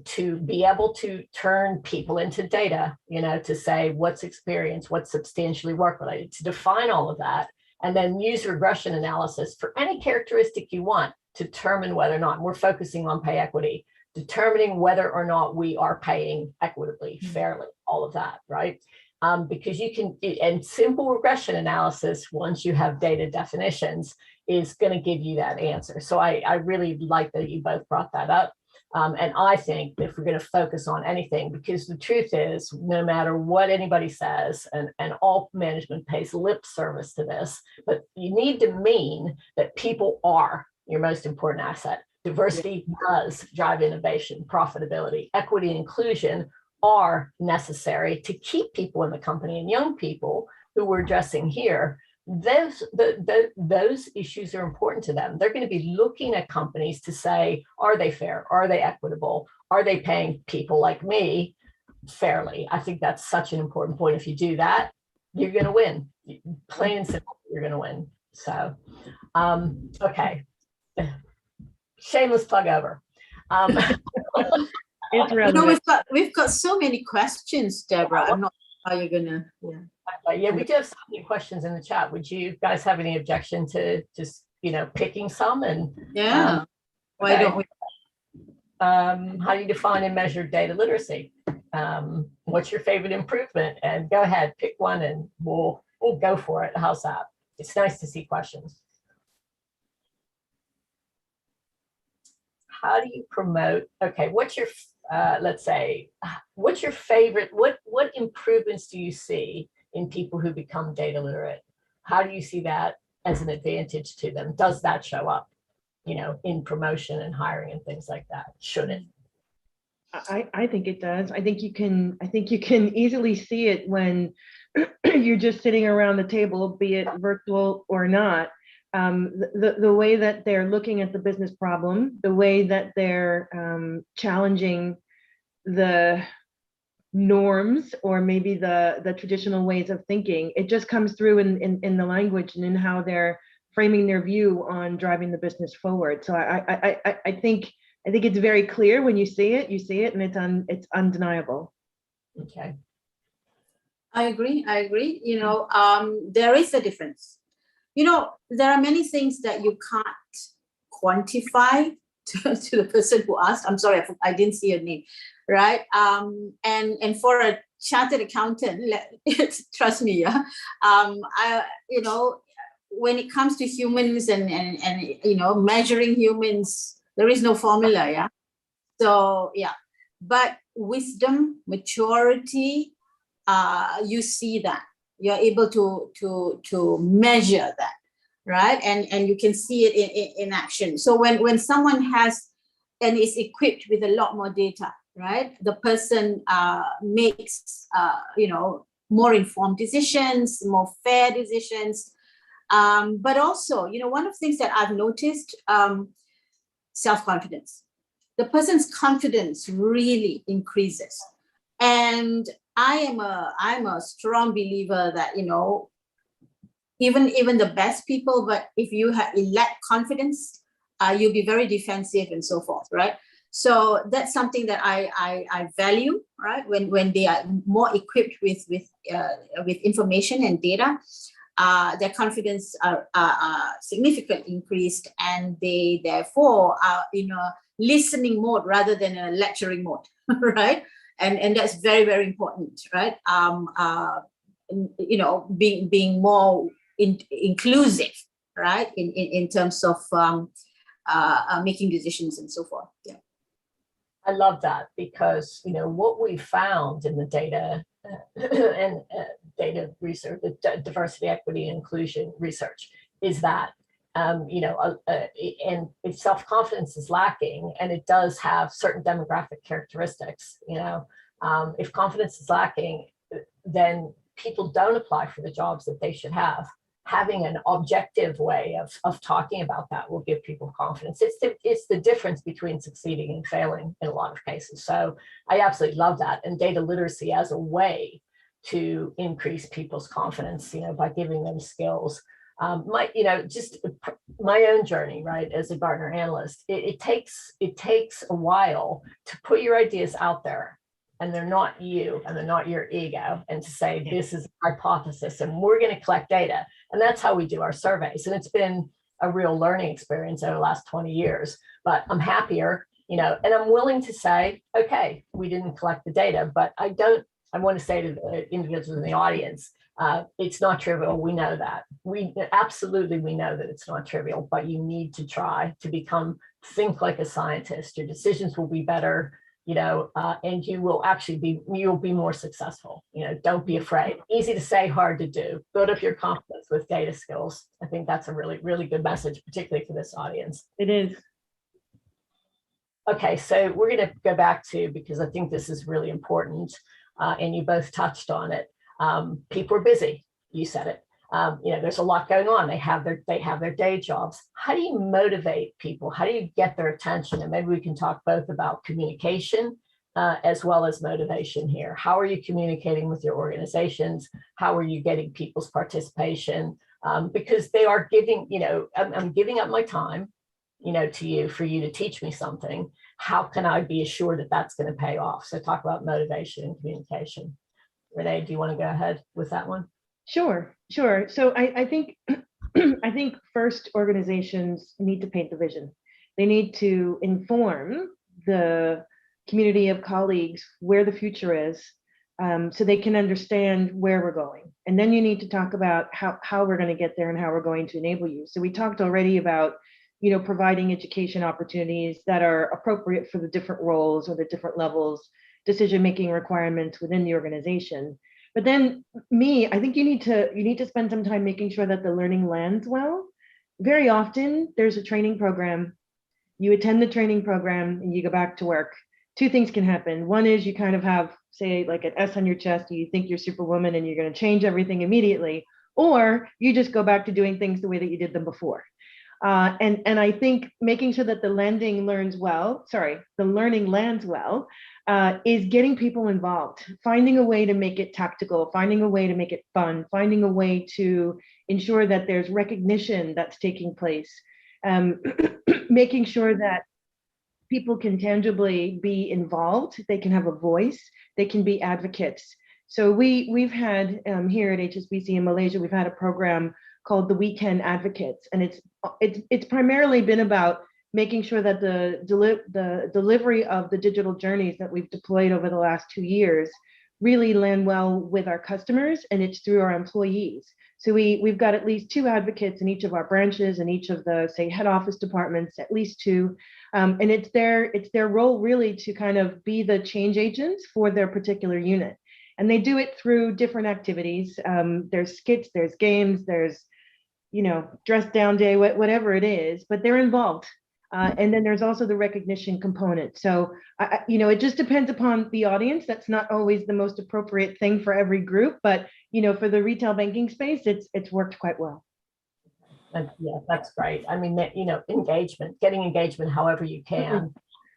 to be able to turn people into data, to say what's experience, what's substantially work related, to define all of that, and then use regression analysis for any characteristic you want to determine whether or not, and we're focusing on pay equity, determining whether or not we are paying equitably, fairly, all of that, right? Because you can, and simple regression analysis, once you have data definitions, is going to give you that answer. So I really like that you both brought that up. And I think that if we're going to focus on anything, because the truth is, no matter what anybody says, and all management pays lip service to this, but you need to mean that people are your most important asset. Diversity does drive innovation, profitability, equity, and inclusion are necessary to keep people in the company, and young people who we're addressing here. Those issues are important to them. They're going to be looking at companies to say, are they fair? Are they equitable? Are they paying people like me fairly? I think that's such an important point. If you do that, you're going to win. Plain and simple, you're going to win. So, okay. Shameless plug over. We've got so many questions, Debra. I'm not sure how you're gonna. Yeah, we do have so many questions in the chat. Would you guys have any objection to just picking some? And why don't we? How do you define and measure data literacy? What's your favorite improvement? And go ahead, pick one, and we'll go for it. How's that? It's nice to see questions. How do you promote? Okay, what's your let's say, what's your favorite? What improvements do you see in people who become data literate? How do you see that as an advantage to them? Does that show up, in promotion and hiring and things like that? Should it? I think it does. I think you can easily see it when you're just sitting around the table, be it virtual or not. The way that they're looking at the business problem, the way that they're challenging the norms or maybe the traditional ways of thinking, it just comes through in the language and in how they're framing their view on driving the business forward. So I think it's very clear when you see it, and it's undeniable. Okay. I agree. You know, there is a difference. You know, there are many things that you can't quantify to the person who asked. I'm sorry, I didn't see your name, right? And for a chartered accountant, trust me, yeah. You know, when it comes to humans and you know, measuring humans, there is no formula, yeah. So yeah, but wisdom, maturity, you see that. You're able to measure that, right? And you can see it in action. So when someone has and is equipped with a lot more data, right? The person makes you know, more informed decisions, more fair decisions. But also, you know, one of the things that I've noticed, self-confidence. The person's confidence really increases. And I'm a strong believer that, you know, even the best people, but if you lack confidence, you'll be very defensive and so forth, right? So that's something that I value, right? When they are more equipped with information and data, their confidence are significantly increased, and they therefore are in a listening mode rather than a lecturing mode, right? And that's very, very important, right? You know, being more inclusive, right? In terms of making decisions and so forth. Yeah. I love that, because, you know, what we found in the data and data research, diversity, equity, inclusion research, is that you know, and if self-confidence is lacking, and it does have certain demographic characteristics, you know, if confidence is lacking, then people don't apply for the jobs that they should have. Having an objective way of talking about that will give people confidence. It's the difference between succeeding and failing in a lot of cases. So I absolutely love that. And data literacy as a way to increase people's confidence, you know, by giving them skills. You know, just my own journey, right, as a Gartner analyst, it takes a while to put your ideas out there, and they're not you, and they're not your ego, and to say, this is a hypothesis, and we're going to collect data. And that's how we do our surveys. And it's been a real learning experience over the last 20 years, but I'm happier, you know, and I'm willing to say, okay, we didn't collect the data, but I want to say to the individuals in the audience, it's not trivial. We know that. We know that it's not trivial, but you need to try to think like a scientist. Your decisions will be better, you know, and you'll be more successful. You know, don't be afraid. Easy to say, hard to do. Build up your confidence with data skills. I think that's a really, really good message, particularly for this audience. It is. Okay, so we're going to go back to, because I think this is really important, and you both touched on it. People are busy. You said it. You know, there's a lot going on. They have their day jobs. How do you motivate people? How do you get their attention? And maybe we can talk both about communication as well as motivation here. How are you communicating with your organizations? How are you getting people's participation? Because they are giving, you know, I'm giving up my time, you know, to you for you to teach me something. How can I be assured that that's going to pay off? So talk about motivation and communication. Renee, do you want to go ahead with that one? Sure. So I think first, organizations need to paint the vision. They need to inform the community of colleagues where the future is, so they can understand where we're going. And then you need to talk about how we're going to get there and how we're going to enable you. So we talked already about, you know, providing education opportunities that are appropriate for the different roles or the different levels, decision-making requirements within the organization. But then I think you need to spend some time making sure that the learning lands well. Very often there's a training program, you attend the training program and you go back to work two things can happen. One is you kind of have, say, like an S on your chest, and you think you're Superwoman and you're going to change everything immediately, or you just go back to doing things the way that you did them before. And I think making sure that the learning lands well, is getting people involved, finding a way to make it tactical, finding a way to make it fun, finding a way to ensure that there's recognition that's taking place, making sure that people can tangibly be involved, they can have a voice, they can be advocates. So we've had here at HSBC in Malaysia, we've had a program called the Weekend Advocates, and it's primarily been about making sure that the delivery of the digital journeys that we've deployed over the last 2 years really land well with our customers, and it's through our employees. So we've got at least 2 advocates in each of our branches and each of the, say, head office departments, at least 2. And it's their role really to kind of be the change agents for their particular unit. And they do it through different activities. There's skits, there's games, there's, dress down day, whatever it is, but they're involved. And then there's also the recognition component. So, it just depends upon the audience. That's not always the most appropriate thing for every group, but, for the retail banking space, it's worked quite well. Yeah, that's great. I mean, engagement, getting engagement however you can.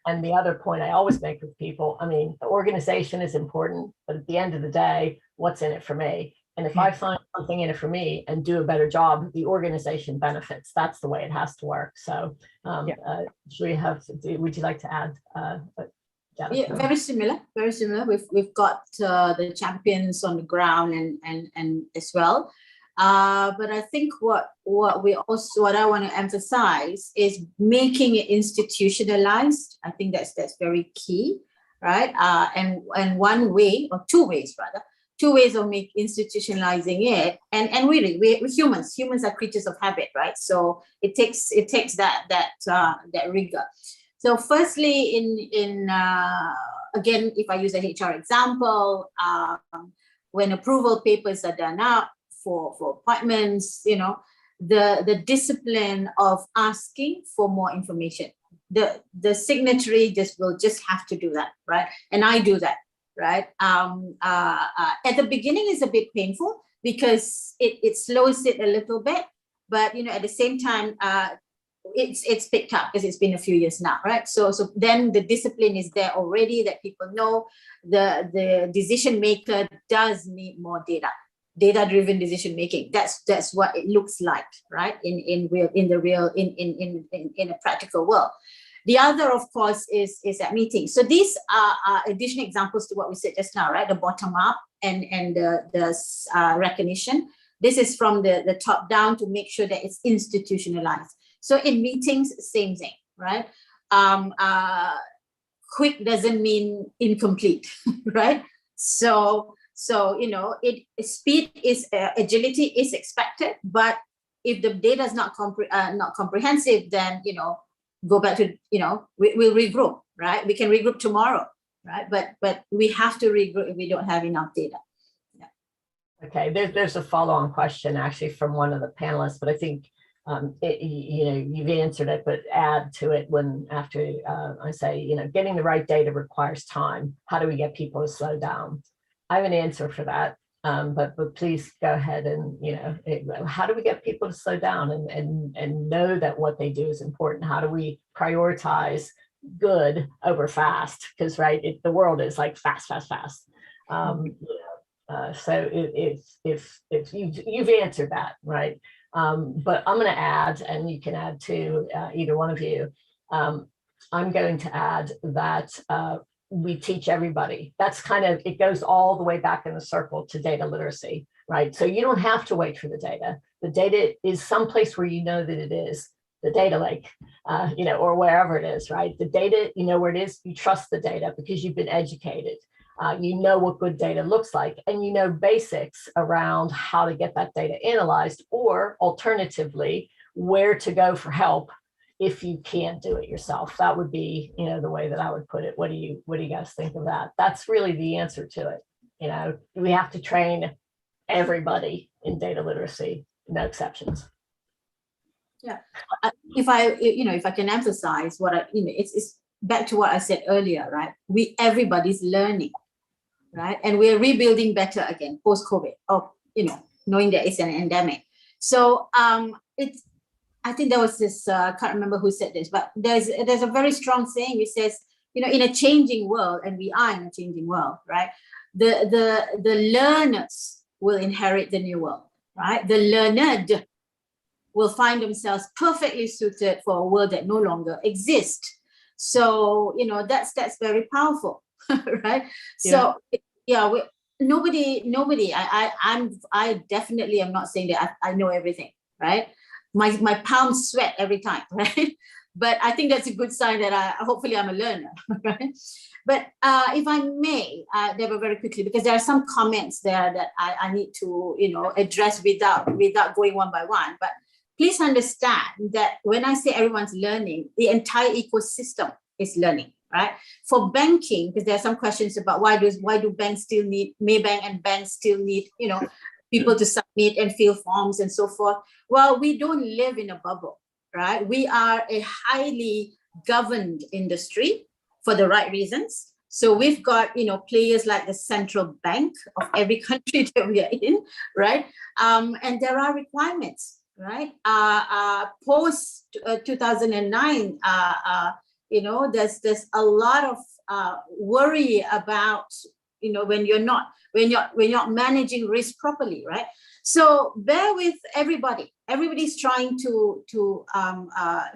And the other point I always make with people, I mean, the organization is important, but at the end of the day, what's in it for me? And if I find something in it for me and do a better job, the organization benefits. That's the way it has to work. So would you like to add? Yeah, very similar. We've got the champions on the ground and as well. But I think what I want to emphasize is making it institutionalized. I think that's very key, right? And one way, or 2 ways rather, 2 ways of institutionalizing it. And really, we're humans. Humans are creatures of habit, right? So it takes that rigor. So firstly, in again, if I use a HR example, when approval papers are done up for appointments, the discipline of asking for more information. The signatory will just have to do that, right? And I do that, right? At the beginning, it's a bit painful because it slows it a little bit, but at the same time, it's picked up because it's been a few years now, right? So then the discipline is there already, that people know the decision maker does need more data-driven decision making. That's what it looks like, right? In a practical world. The other, of course, is at meetings. So these are additional examples to what we said just now, right? The bottom up and the recognition. This is from the top down to make sure that it's institutionalized. So in meetings, same thing, right? Quick doesn't mean incomplete, right? So speed is agility is expected, but if the data is not comprehensive, then go back to we'll regroup, right? We can regroup tomorrow, right? But we have to regroup if we don't have enough data. Yeah. Okay, there's a follow-on question actually from one of the panelists, but I think you've answered it, but add to it after I say getting the right data requires time. How do we get people to slow down? I have an answer for that, but please go ahead and how do we get people to slow down and know that what they do is important? How do we prioritize good over fast? Because the world is like fast. So if you've answered that, right? But I'm going to add, and you can add to either one of you. I'm going to add that we teach everybody. That's it goes all the way back in the circle to data literacy, right? So you don't have to wait for the data. The data is someplace where that it is, the data lake, or wherever it is, right? The data, where it is, you trust the data because you've been educated. You know what good data looks like, and basics around how to get that data analyzed, or alternatively, where to go for help if you can't do it yourself. That would be, the way that I would put it. What do you guys think of that? That's really the answer to it. We have to train everybody in data literacy, no exceptions. Yeah, if I can emphasize what it's back to what I said earlier, right? Everybody's learning, right? And we're rebuilding better again post-COVID, or knowing there is an endemic. So I think there was this, I can't remember who said this, but there's a very strong saying which says, in a changing world, and we are in a changing world, right? The learners will inherit the new world, right? The learned will find themselves perfectly suited for a world that no longer exists. So, that's very powerful, right? So, nobody, I definitely am not saying that I know everything, right? My palms sweat every time, right? But I think that's a good sign that hopefully I'm a learner, right? But if I may, Debra, very quickly, because there are some comments there that I need to, address without going one by one. But please understand that when I say everyone's learning, the entire ecosystem is learning, right? For banking, because there are some questions about why do banks still need, Maybank and banks still need, people to submit and fill forms and so forth. Well, we don't live in a bubble, right? We are a highly governed industry for the right reasons. So we've got, players like the central bank of every country that we are in, right? And there are requirements, right? Post 2009, there's a lot of worry about, when you're not managing risk properly, right? So bear with everybody. Everybody's trying to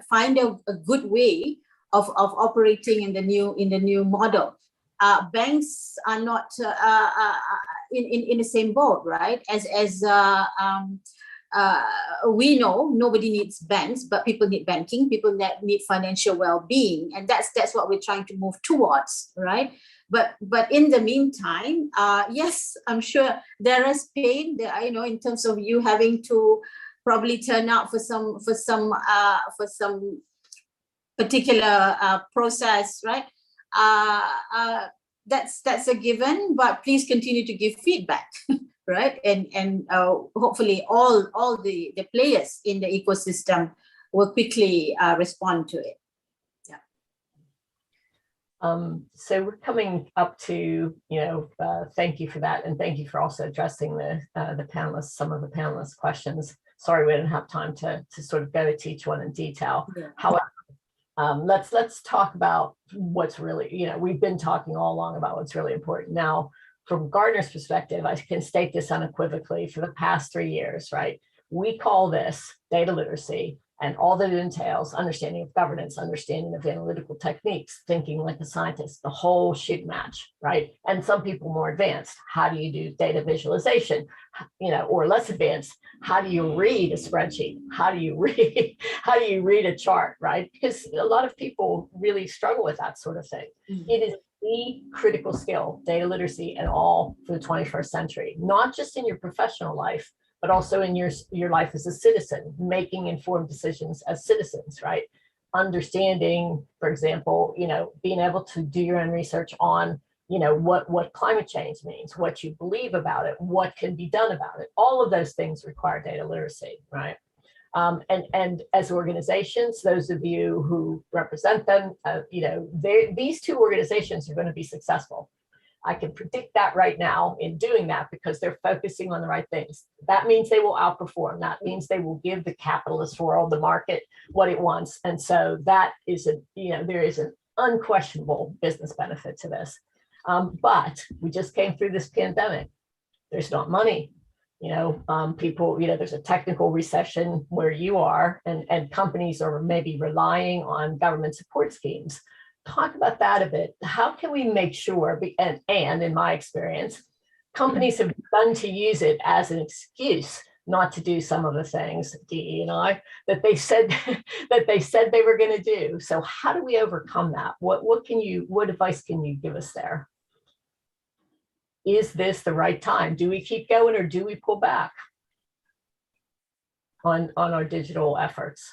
find a good way of operating in the new model. Banks are not in the same boat, right? As we know, nobody needs banks, but people need banking. People need financial well-being, and that's what we're trying to move towards, right? But in the meantime, yes, I'm sure there is pain there, in terms of you having to probably turn out for some particular process, right? That's a given, but please continue to give feedback, right? And hopefully all the players in the ecosystem will quickly respond to it. So we're coming up to, thank you for that. And thank you for also addressing the panelists, some of the panelists' questions. Sorry, we didn't have time to sort of go to each one in detail. Yeah. However, let's talk about what's really, we've been talking all along about what's really important. Now, from Gartner's perspective, I can state this unequivocally, for the past 3 years, right? We call this data literacy, and all that it entails: understanding of governance, understanding of analytical techniques, thinking like a scientist, the whole shoot match, right? And some people more advanced. How do you do data visualization? Or less advanced, how do you read a spreadsheet? How do you read a chart, right? Because a lot of people really struggle with that sort of thing. Mm-hmm. It is the critical skill, data literacy, and all for the 21st century, not just in your professional life, but also in your life as a citizen, making informed decisions as citizens, right? Understanding, for example, being able to do your own research on, what climate change means, what you believe about it, what can be done about it. All of those things require data literacy, right? And as organizations, those of you who represent them, these two organizations are going to be successful. I can predict that right now in doing that, because they're focusing on the right things. That means they will outperform. That means they will give the capitalist world, the market, what it wants. And so that is there is an unquestionable business benefit to this. But we just came through this pandemic. There's not money. People, there's a technical recession where you are, and companies are maybe relying on government support schemes. Talk about that a bit. How can we make sure, and in my experience, companies have begun to use it as an excuse not to do some of the things, DE and I, that they said they were going to do. So how do we overcome that? What advice can you give us there? Is this the right time? Do we keep going, or do we pull back on our digital efforts?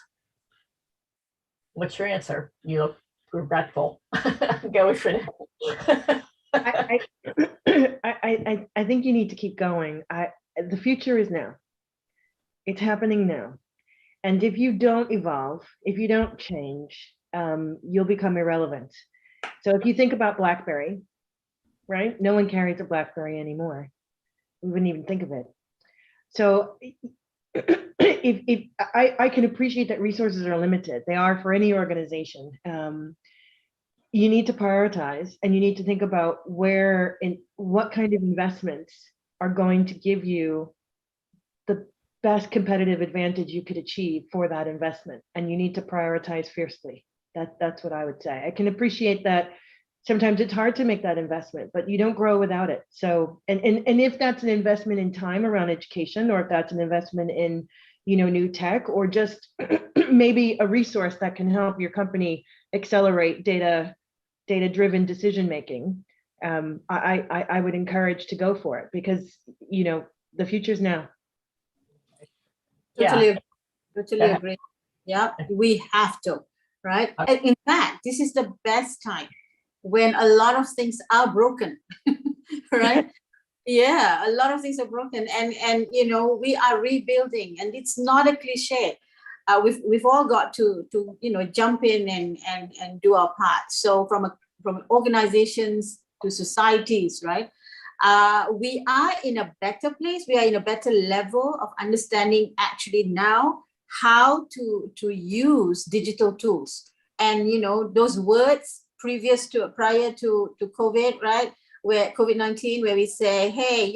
What's your answer? You look regretful. Go with Renee. I think you need to keep going. The future is now. It's happening now. And if you don't evolve, if you don't change, you'll become irrelevant. So if you think about BlackBerry, right? No one carries a BlackBerry anymore. We wouldn't even think of it. So if I can appreciate that resources are limited. They are for any organization. You need to prioritize, and you need to think about where and what kind of investments are going to give you the best competitive advantage you could achieve for that investment. And you need to prioritize fiercely. That's what I would say. I can appreciate that sometimes it's hard to make that investment, but you don't grow without it. So, and if that's an investment in time around education, or if that's an investment in, new tech, or just maybe a resource that can help your company accelerate data-driven decision-making, I would encourage to go for it, because, the future's now. Totally agree. Yeah, we have to, right? And in fact, this is the best time when a lot of things are broken, right? Yeah, a lot of things are broken, and we are rebuilding, and it's not a cliche. We've all got to jump in and do our part. So from organizations to societies, right? We are in a better place. We are in a better level of understanding actually now how to use digital tools, and those words prior to COVID, right? Where COVID-19, where we say, hey,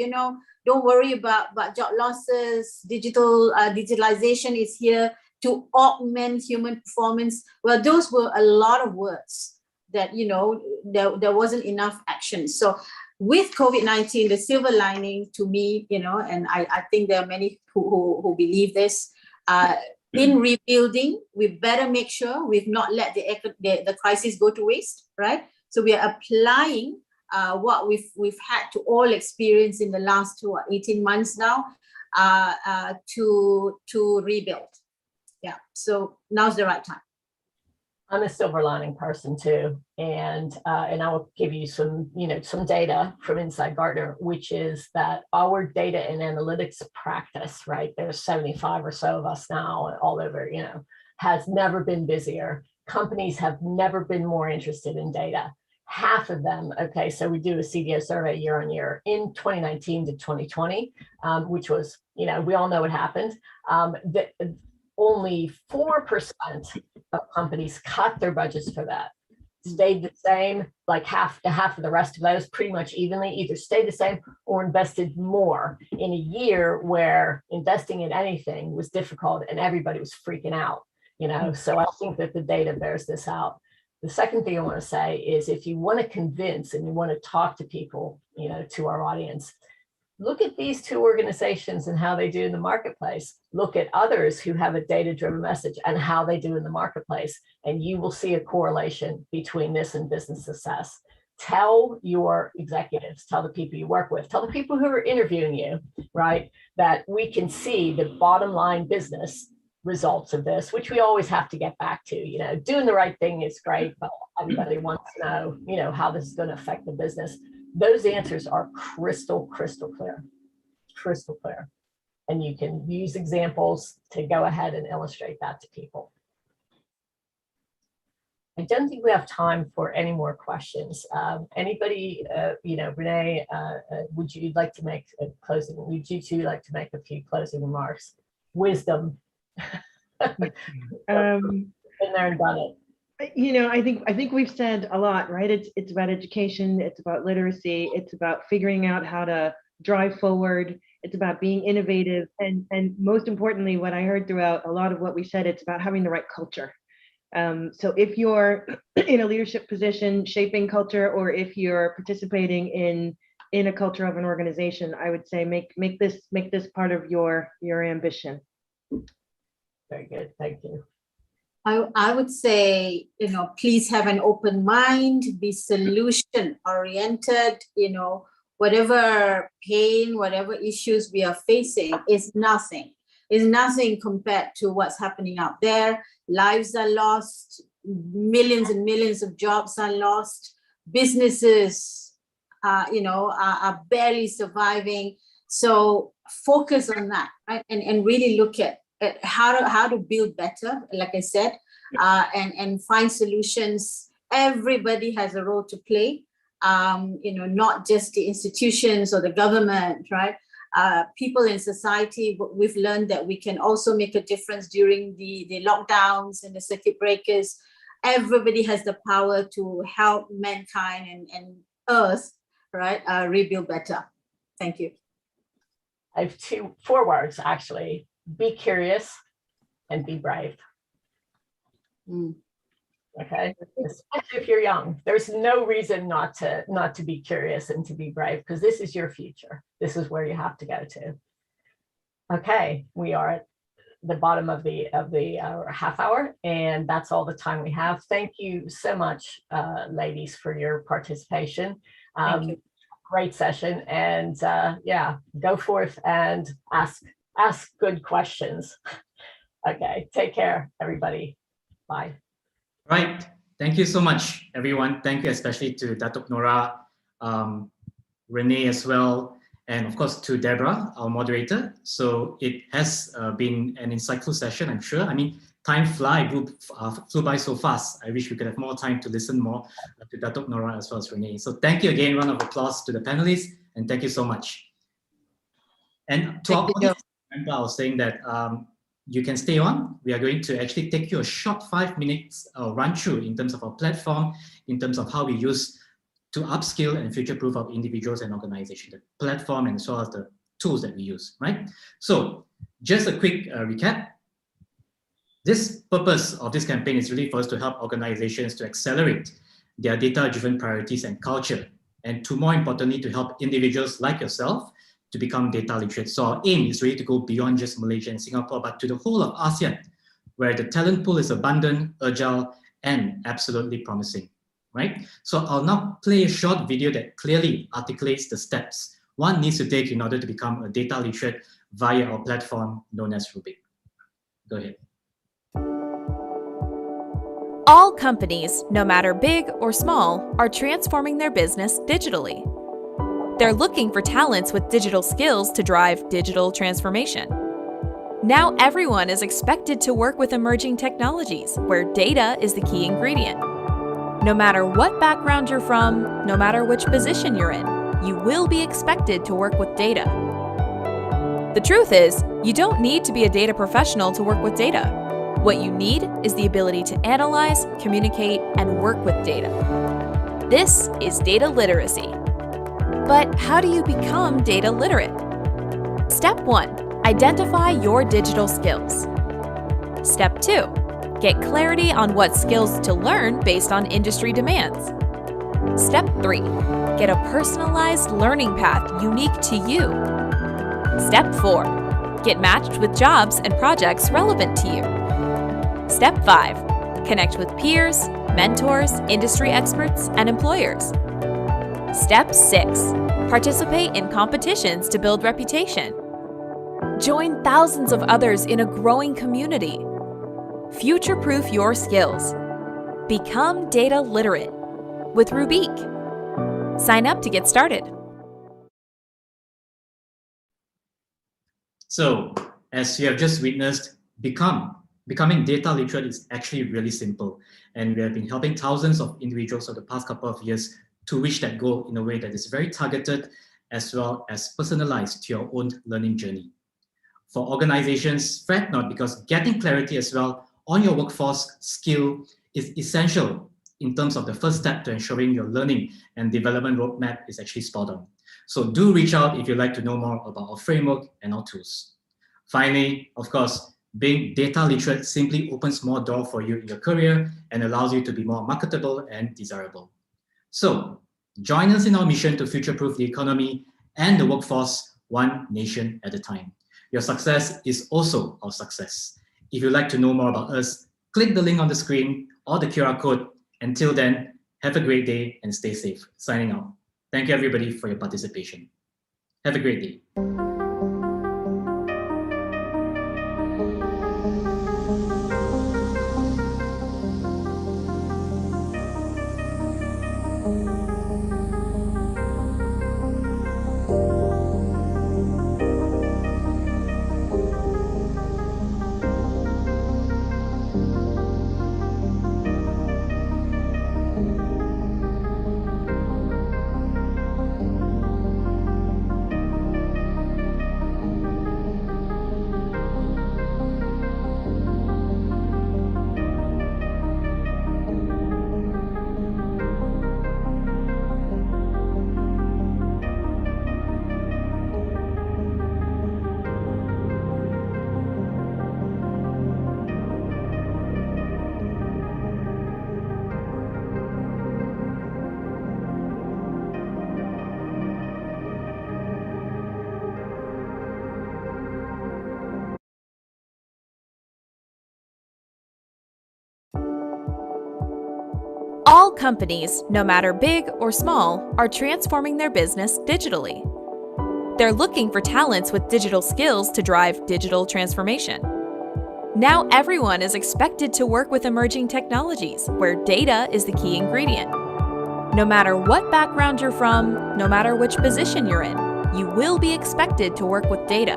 don't worry about job losses. Digitalization is here to augment human performance. Well, those were a lot of words that there wasn't enough action. So with COVID-19, the silver lining to me, and I think there are many who believe this. In rebuilding, we better make sure we've not let the crisis go to waste, right? So we are applying what we've had to all experience in the last 18 months now to rebuild. Yeah, so now's the right time. I'm a silver lining person too, and I will give you some data from inside Gartner, which is that our data and analytics practice, right? There's 75 or so of us now, all over, has never been busier. Companies have never been more interested in data. Half of them, okay, so we do a CDO survey year on year in 2019 to 2020, which was, we all know what happened. Only 4% of companies cut their budgets for that. Stayed the same, like half of the rest of those pretty much evenly either stayed the same or invested more in a year where investing in anything was difficult and everybody was freaking out, So I think that the data bears this out. The second thing I want to say is, if you want to convince and you want to talk to people, to our audience, look at these two organizations and how they do in the marketplace. Look at others who have a data-driven message and how they do in the marketplace, and you will see a correlation between this and business success. Tell your executives, tell the people you work with, tell the people who are interviewing you, right, that we can see the bottom line business results of this, which we always have to get back to. Doing the right thing is great, but everybody wants to know, how this is going to affect the business. Those answers are crystal clear. And you can use examples to go ahead and illustrate that to people. I don't think we have time for any more questions. Anybody, Renee, would you like to make a closing? Would you two like to make a few closing remarks? Wisdom. Been there and done it. I think we've said a lot, right? It's about education, it's about literacy, it's about figuring out how to drive forward, it's about being innovative, and most importantly, what I heard throughout a lot of what we said, it's about having the right culture. So if you're in a leadership position shaping culture, or if you're participating in a culture of an organization, I would say make this part of your ambition. Very good, thank you. I would say, please have an open mind, be solution oriented, whatever pain, whatever issues we are facing is nothing compared to what's happening out there. Lives are lost, millions and millions of jobs are lost, businesses, are barely surviving. So focus on that, right? And really look at how to build better, like I said, and find solutions. Everybody has a role to play, not just the institutions or the government, right? People in society, we've learned that we can also make a difference during the lockdowns and the circuit breakers. Everybody has the power to help mankind and Earth, right, rebuild better. Thank you. I have four words, actually. Be curious and be brave. Okay, especially if you're young. There's no reason not to be curious and to be brave, because this is your future. This is where you have to go to. Okay, we are at the bottom of the half hour, and that's all the time we have. Thank you so much, ladies, for your participation. Thank you. Great session, and yeah, go forth and ask good questions. Okay, take care, everybody. Bye. Right. Thank you so much, everyone. Thank you especially to Datuk Nora, Renee as well, and of course to Debra, our moderator. So it has been an insightful session, I'm sure. I mean, time flew by so fast. I wish we could have more time to listen more to Datuk Nora as well as Renee. So thank you again. Round of applause to the panelists, and thank you so much. And to our audience, remember I was saying that you can stay on. We are going to actually take you a short 5 minutes run through in terms of our platform, in terms of how we use to upskill and future-proof our individuals and organizations, the platform and as well as the tools that we use, right? So just a quick recap. This purpose of this campaign is really for us to help organizations to accelerate their data-driven priorities and culture, and to more importantly, to help individuals like yourself to become data literate. So our aim is really to go beyond just Malaysia and Singapore, but to the whole of ASEAN, where the talent pool is abundant, agile, and absolutely promising, right? So I'll now play a short video that clearly articulates the steps one needs to take in order to become a data literate via our platform known as Rubik. Go ahead. All companies, no matter big or small, are transforming their business digitally. They're looking for talents with digital skills to drive digital transformation. Now everyone is expected to work with emerging technologies, where data is the key ingredient. No matter what background you're from, no matter which position you're in, you will be expected to work with data. The truth is, you don't need to be a data professional to work with data. What you need is the ability to analyze, communicate, and work with data. This is data literacy. But how do you become data literate? Step 1, identify your digital skills. Step 2, get clarity on what skills to learn based on industry demands. Step 3, get a personalized learning path unique to you. Step 4, get matched with jobs and projects relevant to you. Step 5, connect with peers, mentors, industry experts, and employers. Step 6, participate in competitions to build reputation. Join thousands of others in a growing community. Future-proof your skills. Become data literate with Rubik. Sign up to get started. So, as you have just witnessed, becoming data literate is actually really simple. And we have been helping thousands of individuals over the past couple of years to reach that goal in a way that is very targeted as well as personalized to your own learning journey. For organizations, fret not, because getting clarity as well on your workforce skill is essential in terms of the first step to ensuring your learning and development roadmap is actually spot on. So do reach out if you'd like to know more about our framework and our tools. Finally, of course, being data literate simply opens more doors for you in your career and allows you to be more marketable and desirable. So join us in our mission to future-proof the economy and the workforce one nation at a time. Your success is also our success. If you'd like to know more about us, click the link on the screen or the QR code. Until then, have a great day and stay safe. Signing out. Thank you everybody for your participation. Have a great day. All companies, no matter big or small, are transforming their business digitally. They're looking for talents with digital skills to drive digital transformation. Now everyone is expected to work with emerging technologies, where data is the key ingredient. No matter what background you're from, no matter which position you're in, you will be expected to work with data.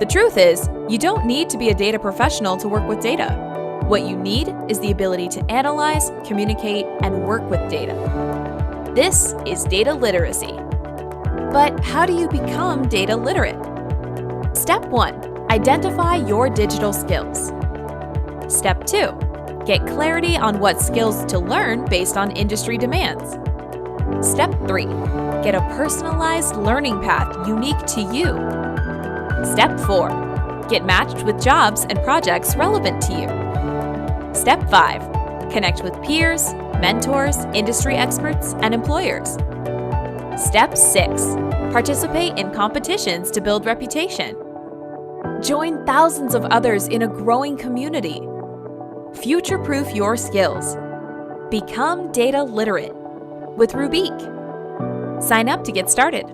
The truth is, you don't need to be a data professional to work with data. What you need is the ability to analyze, communicate, and work with data. This is data literacy. But how do you become data literate? Step 1. Identify your digital skills. Step 2. Get clarity on what skills to learn based on industry demands. Step 3. Get a personalized learning path unique to you. Step 4. Get matched with jobs and projects relevant to you. Step 5. Connect with peers, mentors, industry experts, and employers. Step 6. Participate in competitions to build reputation. Join thousands of others in a growing community. Future-proof your skills. Become data literate with Rubik. Sign up to get started.